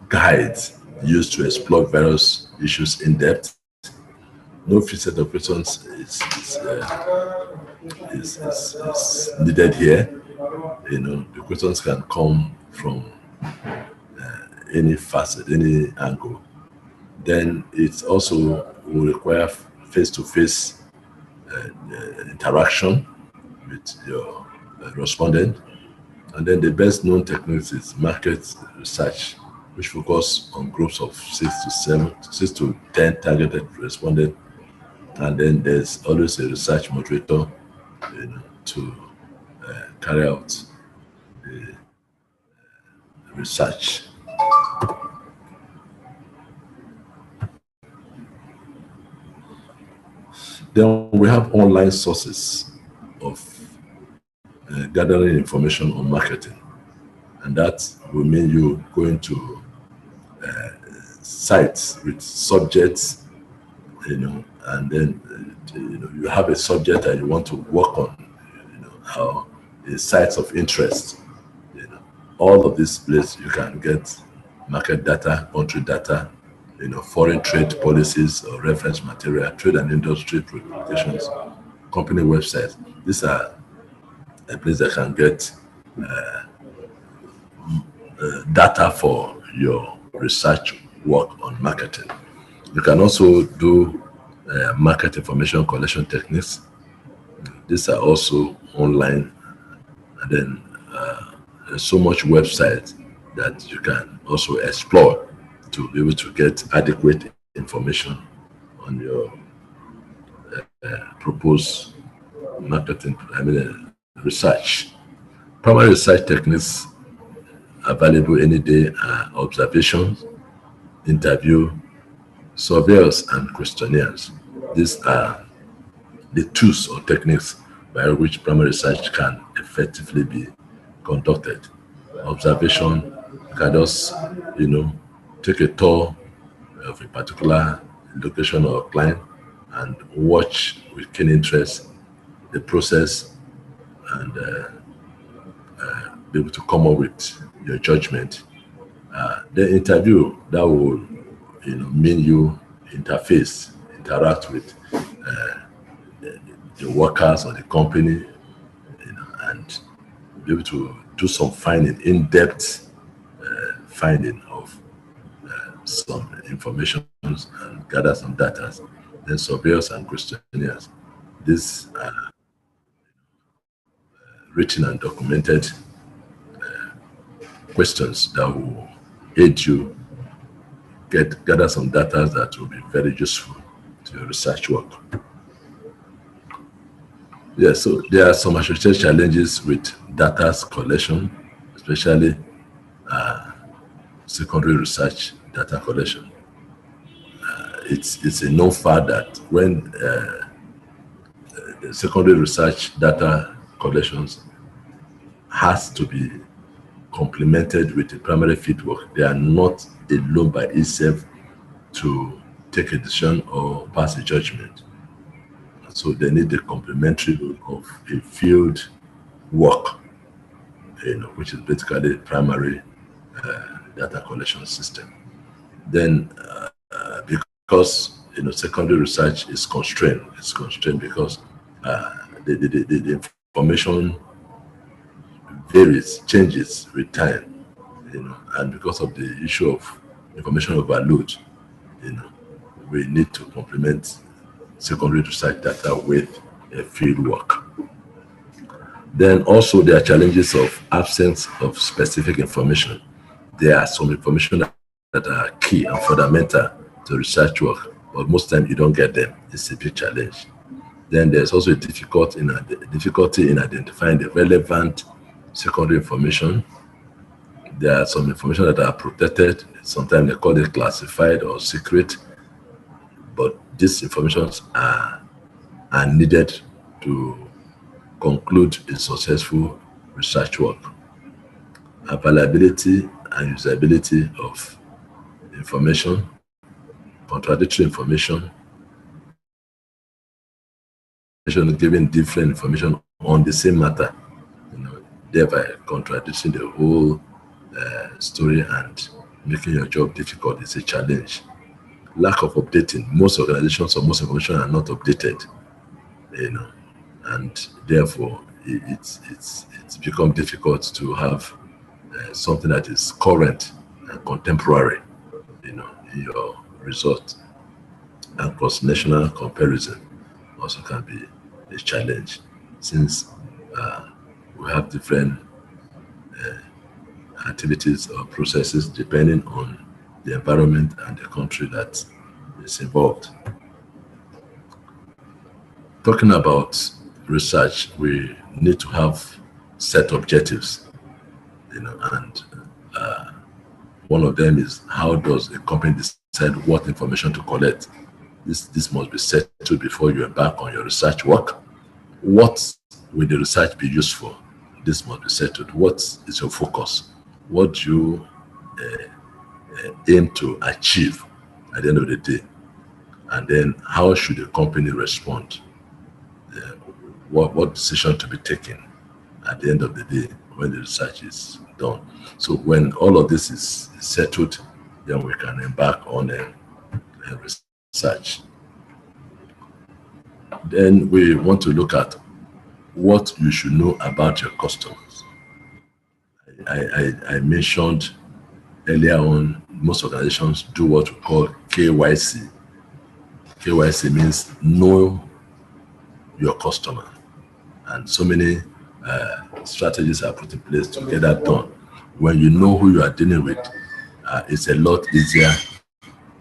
guides used to explore various issues in depth. No fixed set of questions is needed here. The questions can come from any facet, any angle. Then it also will require face-to-face interaction with your respondent. And then the best known techniques is market research, which focus on groups of 6 to 10 targeted respondents. And then there's always a research moderator, to carry out the research. Then we have online sources of gathering information on marketing, and that will mean you going to sites with subjects, and then you have a subject that you want to work on, how the sites of interest, all of these places you can get market data, country data, foreign trade policies or reference material, trade and industry publications, company websites. These are a place that can get data for your research work on marketing. You can also do market information collection techniques. These are also online, and then there's so much website that you can also explore to be able to get adequate information on your proposed marketing, research. Primary research techniques available any day are observations, interview, surveys, and questionnaires. These are the tools or techniques by which primary research can effectively be conducted. Observation, you can just, take a tour of a particular location or client and watch with keen interest the process and be able to come up with your judgment. The interview, that will mean you interact with the workers or the company, and be able to do some finding, in-depth finding of some information and gather some data. Then surveyors and questionnaires. These are written and documented questions that will aid you gather some data that will be very useful to your research work. Yeah, so there are some associated challenges with data collection, especially secondary research data collection. It's a known fact that when secondary research data collections has to be complemented with the primary fieldwork, they are not alone by itself to take a decision or pass a judgment. So they need the complementary of a field work, which is basically primary data collection system. Then because secondary research is constrained. It's constrained because the information varies, changes with time, and because of the issue of information overload, we need to complement secondary research data with a field work. Then also there are challenges of absence of specific information. There are some information that are key and fundamental to research work, but most times you don't get them. It's a big challenge. Then there's also a difficulty in identifying the relevant secondary information. There are some information that are protected. Sometimes they call it classified or secret, but these informations are needed to conclude a successful research work. Availability and usability of information, contradictory information, giving different information on the same matter, thereby contradicting the whole story and making your job difficult is a challenge. Lack of updating. Most organizations or most information are not updated, and therefore it's become difficult to have something that is current and contemporary, in your result. And cross-national comparison also can be a challenge, since we have different activities or processes depending on the environment and the country that is involved. Talking about research, we need to have set objectives, and one of them is, how does a company decide what information to collect? This must be settled before you embark on your research work. What will the research be used for? This must be settled. What is your focus? What do you aim to achieve at the end of the day? And then how should the company respond? What decision to be taken at the end of the day when the research is done? So when all of this is settled, then we can embark on a research. Then we want to look at what you should know about your customers. I mentioned earlier on, most organizations do what we call KYC. KYC means know your customer. And so many strategies are put in place to get that done. When you know who you are dealing with, it's a lot easier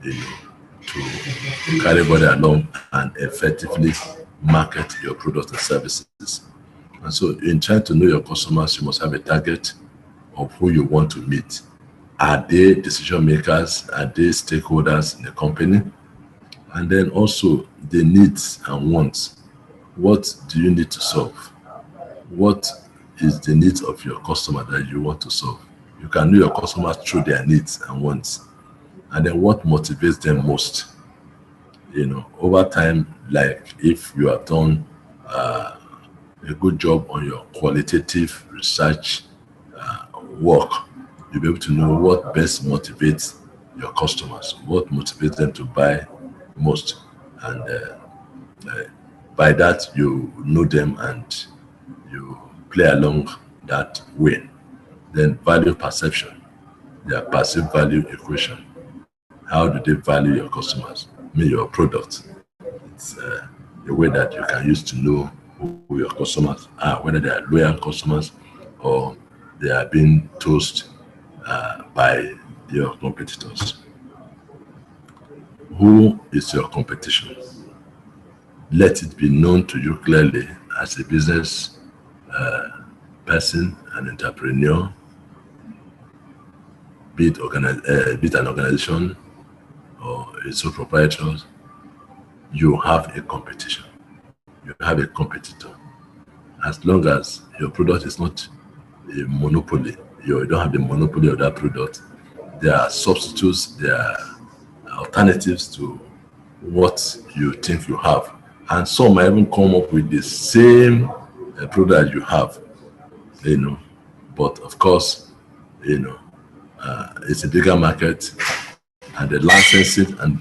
to carry body along and effectively market your products and services. And so in trying to know your customers, you must have a target of who you want to meet. Are they decision makers? Are they stakeholders in the company? And then also the needs and wants. What do you need to solve? What is the needs of your customer that you want to solve. You can know your customers through their needs and wants, and then what motivates them most. Over time, like if you have done a good job on your qualitative research work, you'll be able to know what best motivates your customers, what motivates them to buy most, and by that you know them and you play along that way. Then value perception, their perceived value equation. How do they value your customers? Your product. It's a way that you can use to know who your customers are, whether they are loyal customers or they are being toast by your competitors. Who is your competition? Let it be known to you clearly as a business person, an entrepreneur, be it an organization or a sole proprietor. You have a competition. You have a competitor. As long as your product is not a monopoly, you don't have the monopoly of that product, there are substitutes, there are alternatives to what you think you have. And some might even come up with the same product you have, But of course, it's a bigger market, and the licensing and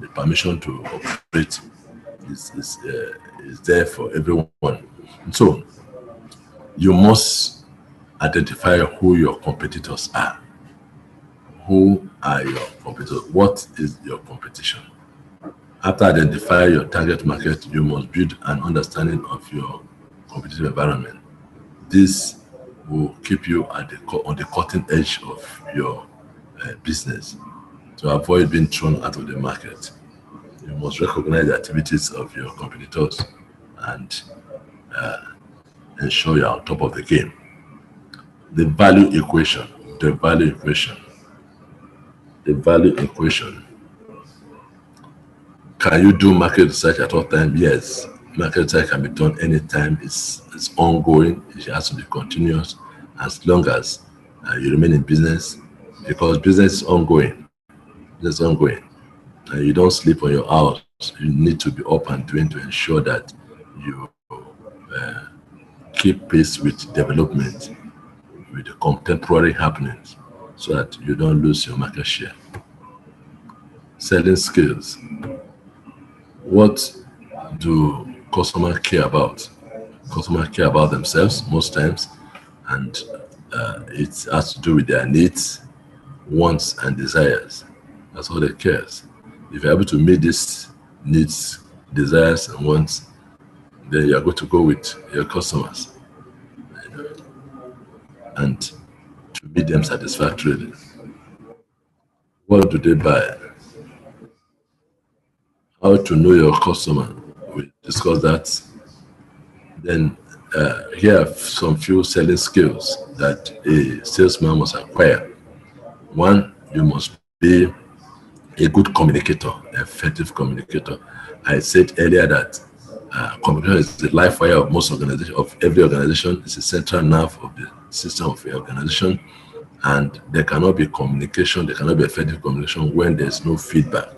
the permission to operate is there for everyone. So you must identify who your competitors are. Who are your competitors? What is your competition? After identifying your target market, you must build an understanding of your competitive environment. This will keep you on the cutting edge of your business to avoid being thrown out of the market. You must recognize the activities of your competitors and ensure you're on top of the game. The value equation. The value equation. Can you do market research at all times? Yes. Market research can be done anytime. It's ongoing. It has to be continuous as long as you remain in business, because business is ongoing. You don't sleep on your hours. You need to be up and doing to ensure that you keep pace with development, with the contemporary happenings, so that you don't lose your market share. Selling skills. What do customers care about? Customers care about themselves most times, and it has to do with their needs, wants, and desires. That's all they care. If you're able to meet these needs, desires, and wants, then you're going to go with your customers and to meet them satisfactorily. What do they buy? How to know your customer? We discussed that. Then here are some few selling skills that a salesman must acquire. One, you must be a good communicator, effective communicator. I said earlier that communication is the life wire of most organizations, of every organization. It's a central nerve of the system of the organization, and there cannot be communication, there cannot be effective communication when there's no feedback.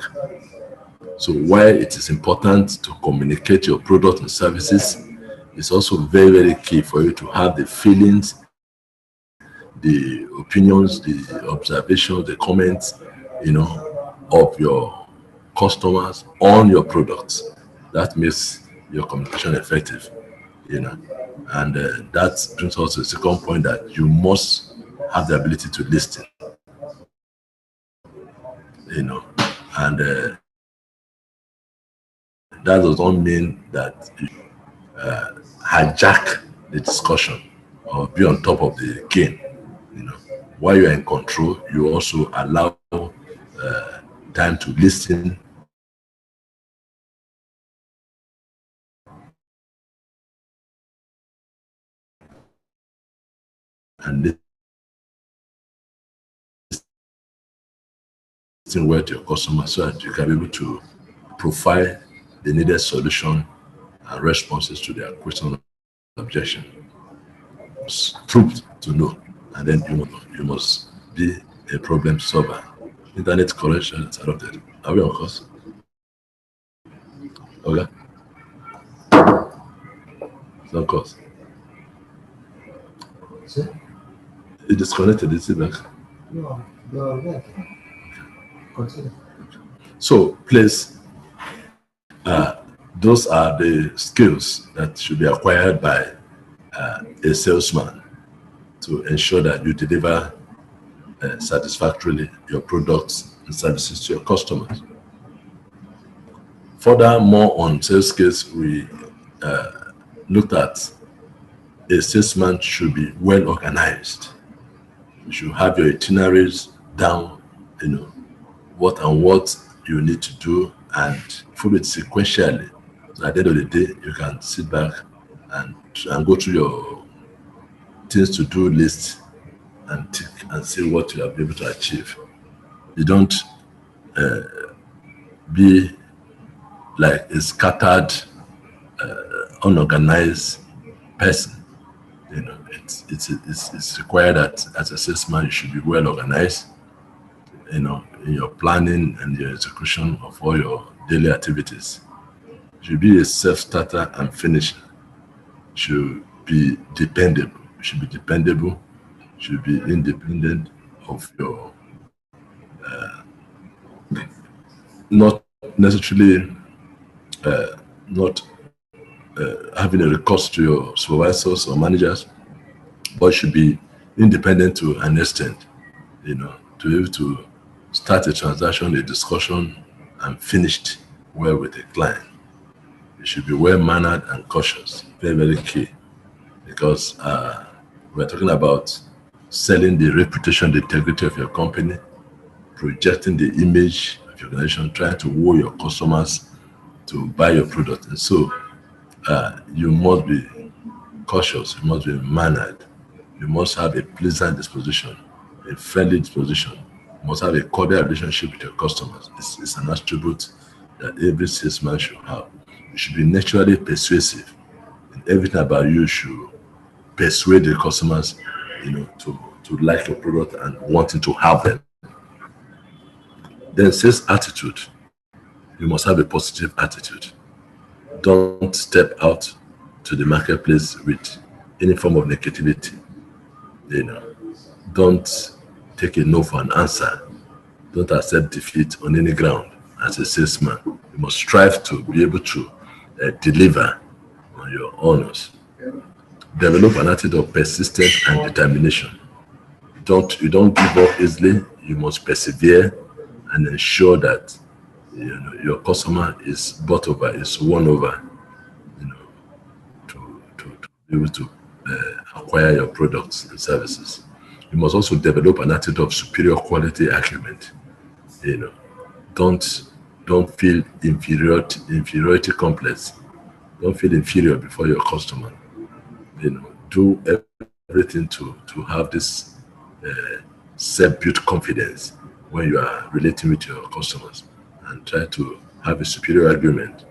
So while it is important to communicate your product and services, it's also very, very key for you to have the feelings, the opinions, the observations, the comments, of your customers on your products. That makes your communication effective, and that brings us to the second point, that you must have the ability to listen, and that does not mean that you hijack the discussion or be on top of the game. While you're in control, you also allow time to listen and listen well to your customer, so that you can be able to provide the needed solution and responses to their question or objection. proved to know, and then you must be a problem solver. Internet correction is adopted. Are we on course? Okay. It's on course. It disconnected, is it back? No, go ahead. Continue. So please, those are the skills that should be acquired by a salesman to ensure that you deliver satisfactorily your products and services to your customers. Furthermore, on sales skills, we looked at a salesman should be well organized. You should have your itineraries down, what you need to do, and follow it sequentially. So at the end of the day, you can sit back and go through your things to do list and tick and see what you have been able to achieve. You don't be like a scattered, unorganized person. It's required that as a salesman you should be well organized, in your planning and your execution of all your daily activities. You should be a self-starter and finisher. You should be dependable. You should be dependable. You should be independent of your, not necessarily not having a recourse to your supervisors or managers, but should be independent to an extent, to be able to start a transaction, a discussion, and finished well with a client. You should be well-mannered and cautious, very, very key, because we're talking about selling the reputation, the integrity of your company, projecting the image of your organization, trying to woo your customers to buy your product. And so you must be cautious, you must be mannered, you must have a pleasant disposition, a friendly disposition, you must have a cordial relationship with your customers. It's an attribute that every salesman should have. You should be naturally persuasive. And everything about you should persuade the customers, to like your product and wanting to have them. Then sales attitude. You must have a positive attitude. Don't step out to the marketplace with any form of negativity. Don't take a no for an answer. Don't accept defeat on any ground. As a salesman, you must strive to be able to deliver on your honors. Develop an attitude of persistence and determination. You don't give up easily. You must persevere and ensure that your customer is bought over, is won over, to be able to acquire your products and services. You must also develop an attitude of superior quality argument. Don't feel inferiority complex. Don't feel inferior before your customer. Do everything to have this self-built confidence when you are relating with your customers, and try to have a superior argument.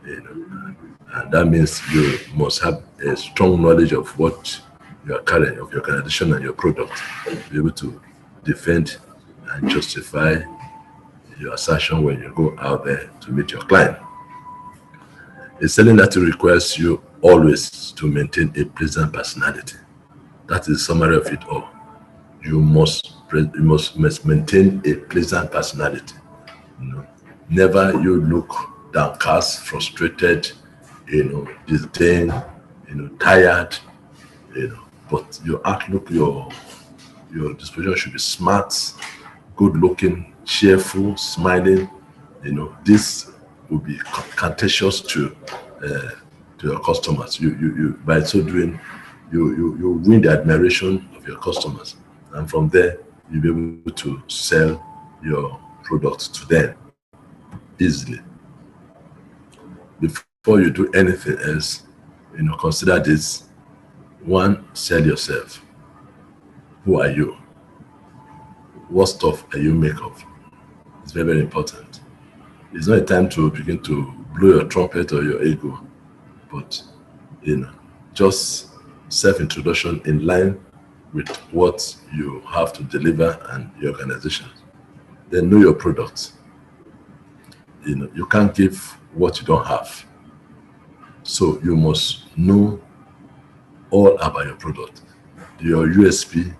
And that means you must have a strong knowledge of what you are carrying, of your organization and your product, to be able to defend and justify your assertion when you go out there to meet your client. A selling attitude requires you always to maintain a pleasant personality. That is the summary of it all. You must maintain a pleasant personality. Never you look downcast, frustrated, disdain, tired, but your outlook, your disposition should be smart, good looking, cheerful, smiling. This will be contagious to your customers. You by so doing, you win the admiration of your customers, and from there you'll be able to sell your products to them easily. Before you do anything else, consider this. One, sell yourself. Who are you? What stuff are you made of? It's very, very important. It's not a time to begin to blow your trumpet or your ego, but just self-introduction in line with what you have to deliver and your organization. Then know your products. You can't give what you don't have. So you must know all about your product, your USP,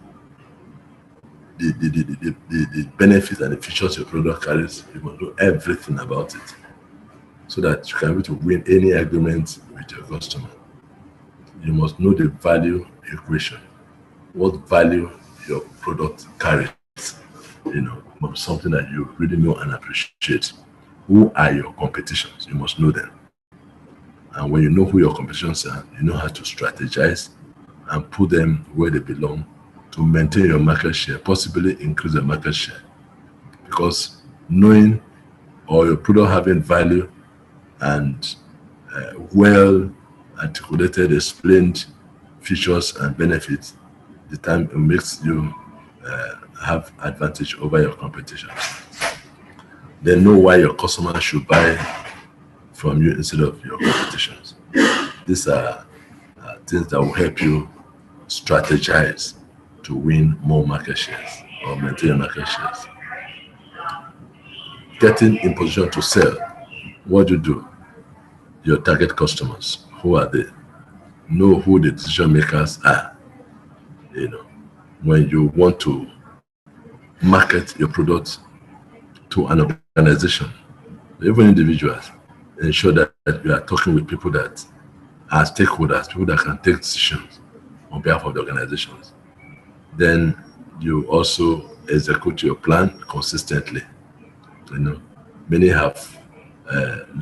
the benefits and the features your product carries. You must know everything about it so that you can be able to win any agreement with your customer. You must know the value equation, what value your product carries. Must be something that you really know and appreciate. Who are your competitions? You must know them. And when you know who your competitions are, you know how to strategize and put them where they belong to maintain your market share, possibly increase your market share. Because knowing or your product having value and well articulated, explained features and benefits, the time it makes you have advantage over your competition. Then know why your customers should buy from you instead of your competitions. These are things that will help you strategize to win more market shares or maintain your market shares. Getting in position to sell. What do you do? Your target customers, who are they? Know who the decision makers are. When you want to market your product to an organization, even individuals, ensure that you are talking with people that are stakeholders, people that can take decisions on behalf of the organizations. Then you also execute your plan consistently. Many have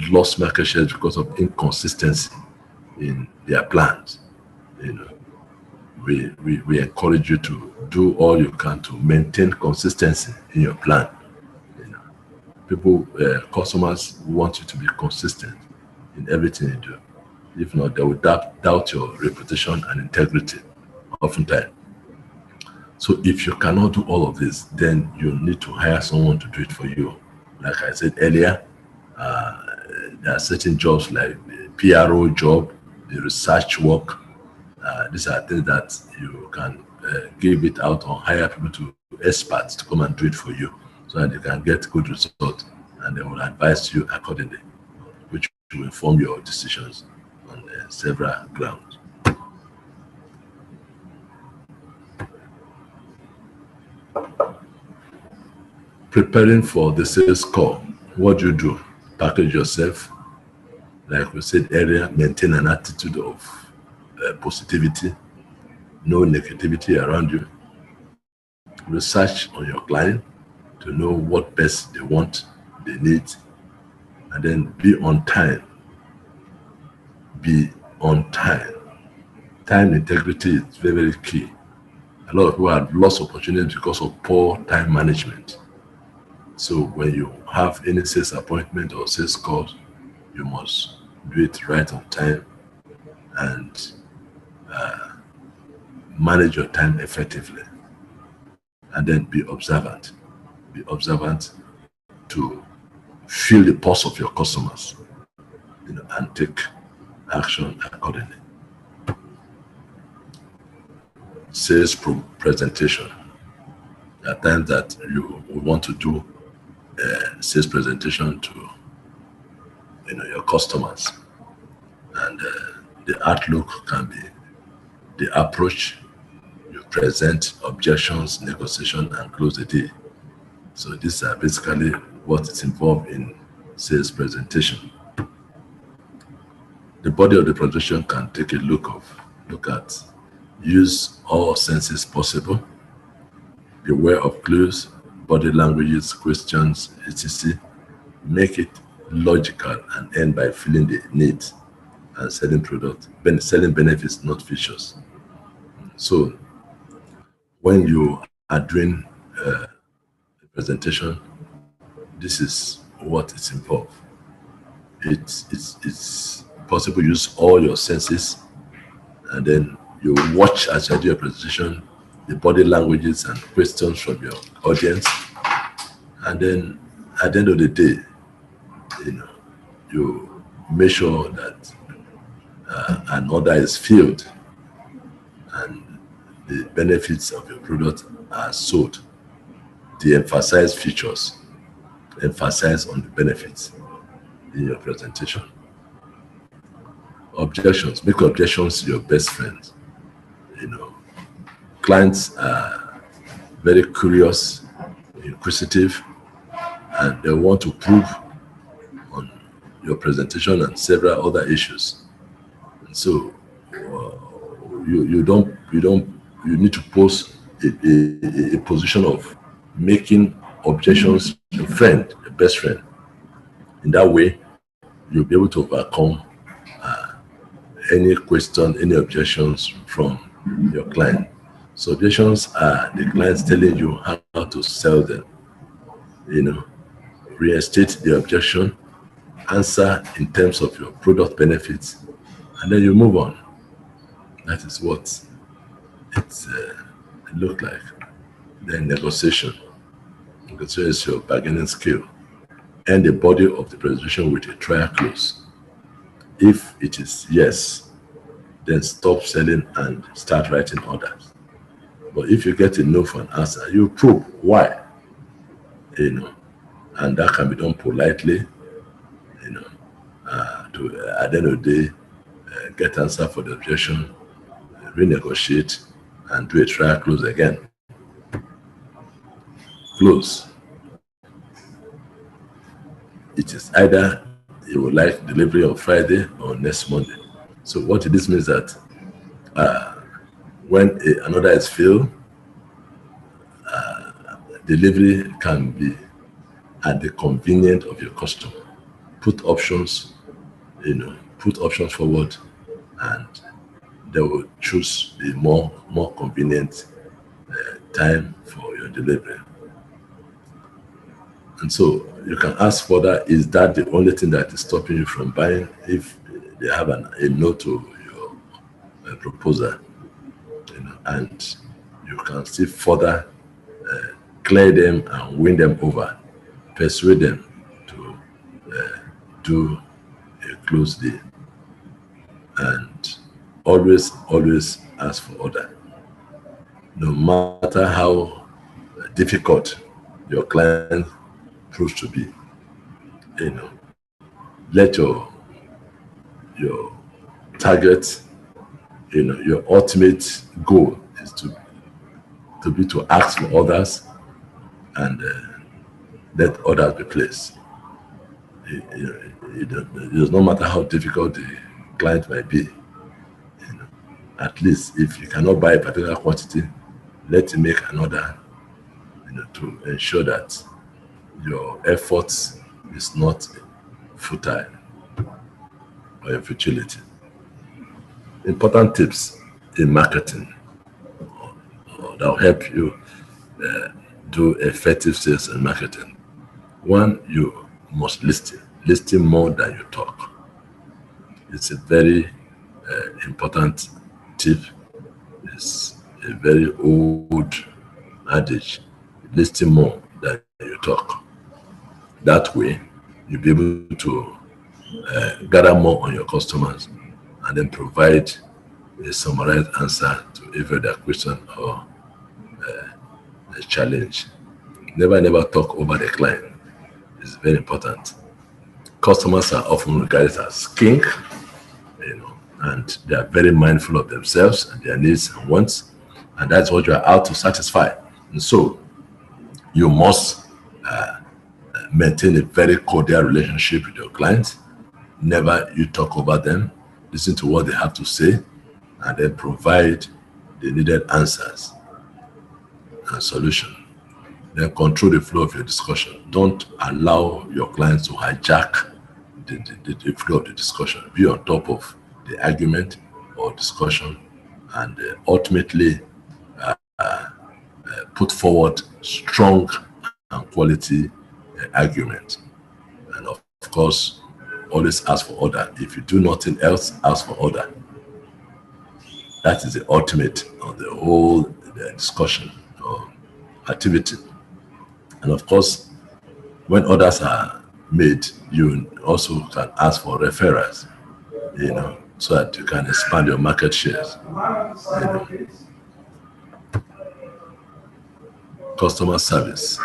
lost market shares because of inconsistency in their plans. We encourage you to do all you can to maintain consistency in your plan. Customers want you to be consistent in everything you do. If not, they will doubt your reputation and integrity oftentimes. So if you cannot do all of this, then you need to hire someone to do it for you. Like I said earlier, there are certain jobs like the PRO job, the research work. These are things that you can give it out or hire people experts to come and do it for you so that you can get good results, and they will advise you accordingly, which will inform your decisions on several grounds. Preparing for the sales call. What do you do? Package yourself. Like we said earlier, maintain an attitude of positivity, no negativity around you. Research on your client to know what best they want, they need, and then be on time. Be on time. Time integrity is very, very key. A lot of people have lost opportunities because of poor time management. So when you have any sales appointment or sales calls, you must do it right on time and manage your time effectively. And then be observant. Be observant to feel the pulse of your customers, and take action accordingly. Sales presentation. There are times that you want to do a sales presentation to your customers, and the outlook can be the approach you present, objections, negotiation, and close the deal. So these are basically what is involved in sales presentation. The body of the presentation can take a look at use all senses possible, beware of clues, body languages, questions, etc. Make it logical and end by feeling the need and selling product, selling benefits, not features. So when you are doing a presentation, this is what is involved. It's possible to use all your senses, and then you watch as you do your presentation, the body languages and questions from your audience, and then at the end of the day, you make sure that an order is filled the benefits of your product are sold, de-emphasize features, emphasize on the benefits in your presentation. Objections, make objections your best friends. Clients are very curious, inquisitive, and they want to probe on your presentation and several other issues. And so you need to pose a position of making objections your friend, your best friend. In that way, you'll be able to overcome any question, any objections from your client. So objections are the clients telling you how to sell them. Reinstate the objection, answer in terms of your product benefits, and then you move on. That is what it looked like. Then negotiation. Negotiation is your bargaining skill. End the body of the presentation with a trial close. If it is yes, then stop selling and start writing orders. But if you get a no for an answer, you probe why, and that can be done politely, to at the end of the day, get answer for the objection, renegotiate, and do a trial close again. Close. It is either you would like delivery on Friday or next Monday. So what this means that when an order is filled, delivery can be at the convenience of your customer. Put options forward, and they will choose the more convenient time for your delivery. And so you can ask further, is that the only thing that is stopping you from buying? If they have a no to your proposal, and you can still further clear them and win them over, persuade them to do a close deal, and always ask for order. No matter how difficult your client proves to be, let your target, your ultimate goal is to ask for orders and let orders be placed. It does not matter how difficult the client might be. At least if you cannot buy a particular quantity, let him make an order, to ensure that your efforts is not futile or a futility. Important tips in marketing that will help you do effective sales and marketing. One, you must listen more than you talk. It's a very important tip. It's a very old adage. Listen more than you talk. That way, you'll be able to gather more on your customers and then provide a summarized answer to every other question or a challenge. Never talk over the client. It's very important. Customers are often regarded as king, and they are very mindful of themselves and their needs and wants, and that's what you are out to satisfy. And so you must maintain a very cordial relationship with your clients. Never you talk over them. Listen to what they have to say, and then provide the needed answers and solution. Then control the flow of your discussion. Don't allow your clients to hijack the flow of the discussion. Be on top of the argument or discussion, and ultimately put forward strong and quality argument. And of course, always ask for order. If you do nothing else, ask for order. That is the ultimate of the whole discussion or activity. And of course, when orders are made, you also can ask for referrals, so that you can expand your market shares. customer service.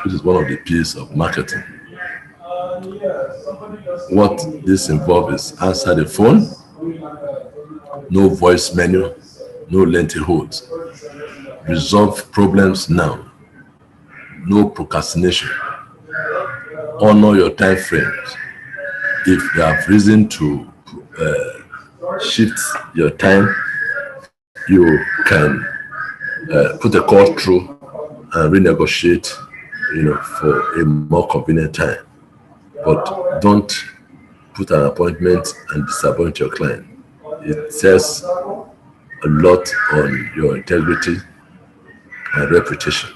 This is one of the P's of marketing. What this involves is answer the phone, no voice menu, no lengthy holds. Resolve problems now, no procrastination. Honor your time frames. If you have reason to shift your time, you can put a call through and renegotiate, for a more convenient time. But don't put an appointment and disappoint your client. It says a lot on your integrity and reputation.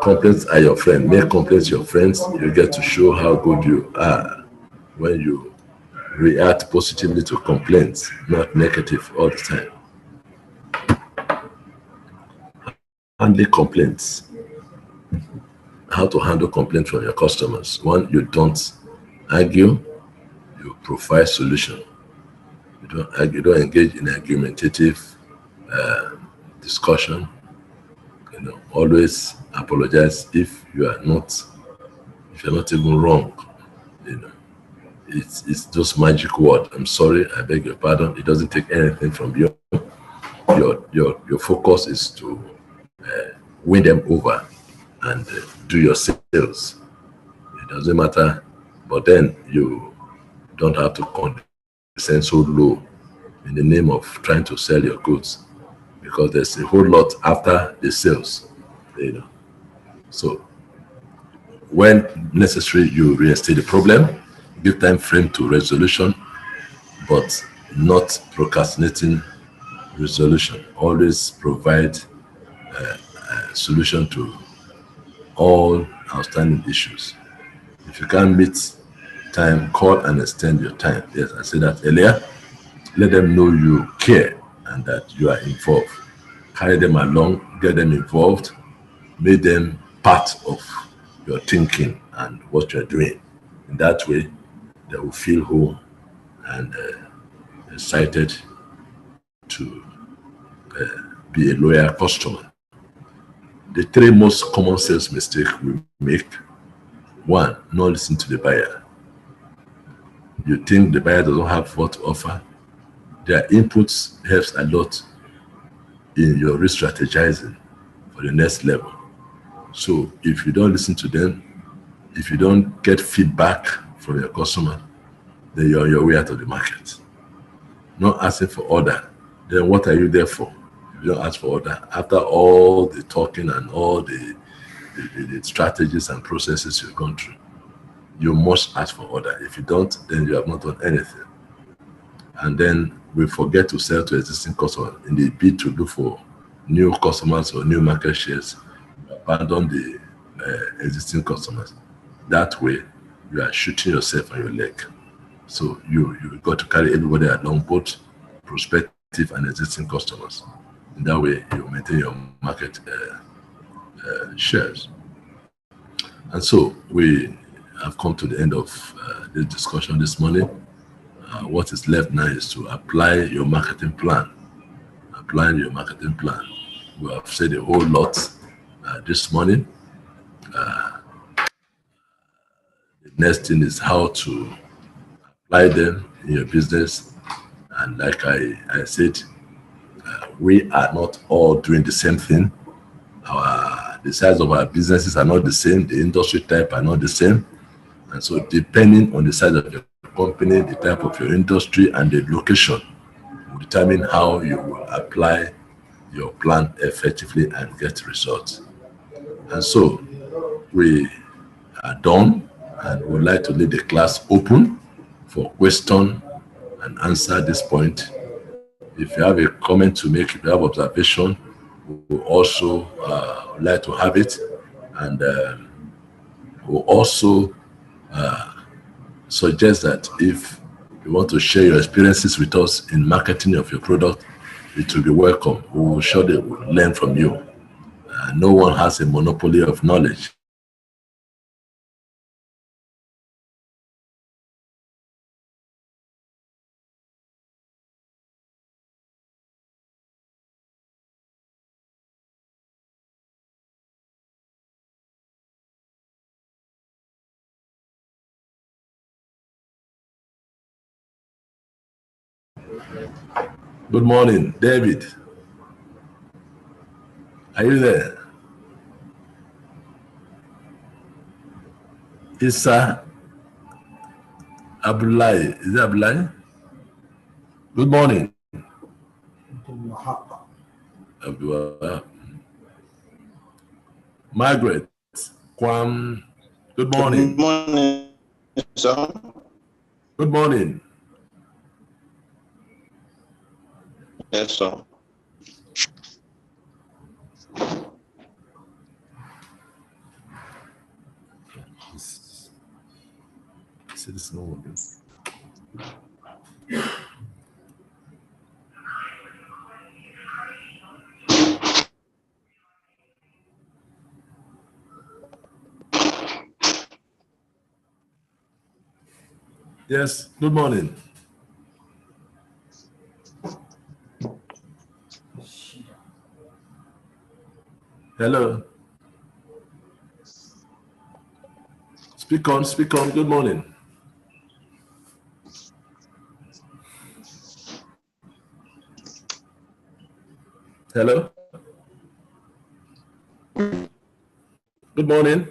Complaints are your friend. Make complaints your friends. You get to show how good you are when you react positively to complaints, not negative all the time. Handle complaints. How to handle complaints from your customers. One, you don't argue, you provide solution. You don't argue, you don't engage in argumentative discussion. Always apologize if you're not even wrong. It's just magic word. I'm sorry, I beg your pardon. It doesn't take anything from you. Your focus is to win them over and do your sales. It doesn't matter, but then you don't have to condescend so low in the name of trying to sell your goods, because there's a whole lot after the sales. So when necessary, you reinstate the problem, give time frame to resolution, but not procrastinating resolution. Always provide a solution to all outstanding issues. If you can't meet time, call and extend your time. Yes, I said that earlier. Let them know you care and that you are involved. Carry them along, get them involved, make them part of your thinking and what you're doing. In that way, they will feel whole and excited to be a loyal customer. The three most common sales mistakes we make. One, not listen to the buyer. You think the buyer doesn't have what to offer. Their inputs helps a lot in your re-strategizing for the next level. So if you don't listen to them, if you don't get feedback from your customer, then you're on your way out of the market. Not asking for order, then what are you there for? If you don't ask for order, after all the talking and all the strategies and processes you've gone through, you must ask for order. If you don't, then you have not done anything. And then we forget to sell to existing customers. In the bid to look for new customers or new market shares, you abandon the existing customers. That way, you are shooting yourself on your leg. So you've got to carry everybody along, both prospective and existing customers. In that way, you maintain your market shares. And so we have come to the end of this discussion this morning. What is left now is to apply your marketing plan. Applying your marketing plan. We have said a whole lot this morning. The next thing is how to apply them in your business. And like I said, we are not all doing the same thing. The size of our businesses are not the same. The industry type are not the same. And so depending on the size of your company, the type of your industry, and the location will determine how you will apply your plan effectively and get results. And so we are done and would like to leave the class open for question and answer at this point. If you have a comment to make, if you have observation, we will also like to have it. And we'll also suggest that if you want to share your experiences with us in marketing of your product, it will be welcome. We will surely learn from you. No one has a monopoly of knowledge. Good morning, David. Are you there? Issa Abdullahi. Is it Abdullahi? Good morning. Abdullah. Margaret Kwam. Good morning. Good morning, sir. Good morning. Yes, sir. See this no one. Yes, good morning. Hello. Speak on, good morning. Hello. Good morning.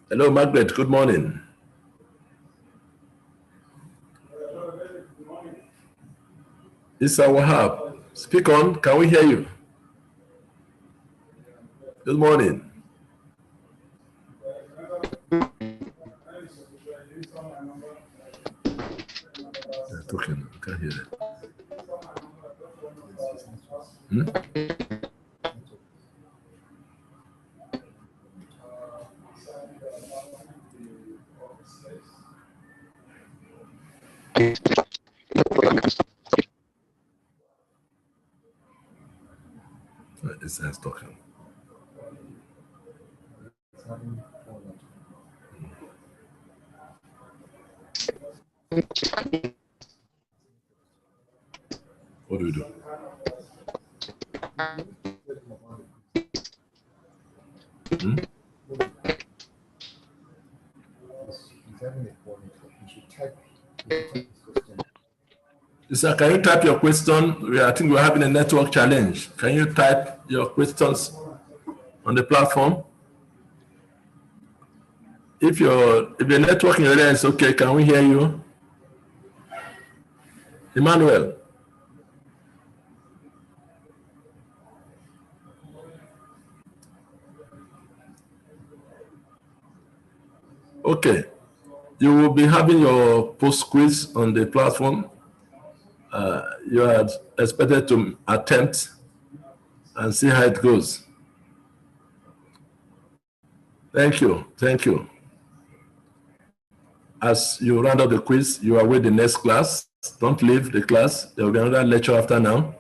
Hello, Margaret, good morning. Issa Wahab, speak on, can we hear you? Good morning. They're talking, I can't hear them. Issa's talking. What do we do? Issa, can you type your question? I think we're having a network challenge. Can you type your questions on the platform? If your networking area is okay, can we hear you? Emmanuel. Okay. You will be having your post quiz on the platform. You are expected to attempt and see how it goes. Thank you. Thank you. As you round up the quiz, you are with the next class. Don't leave the class. There will be another lecture after now.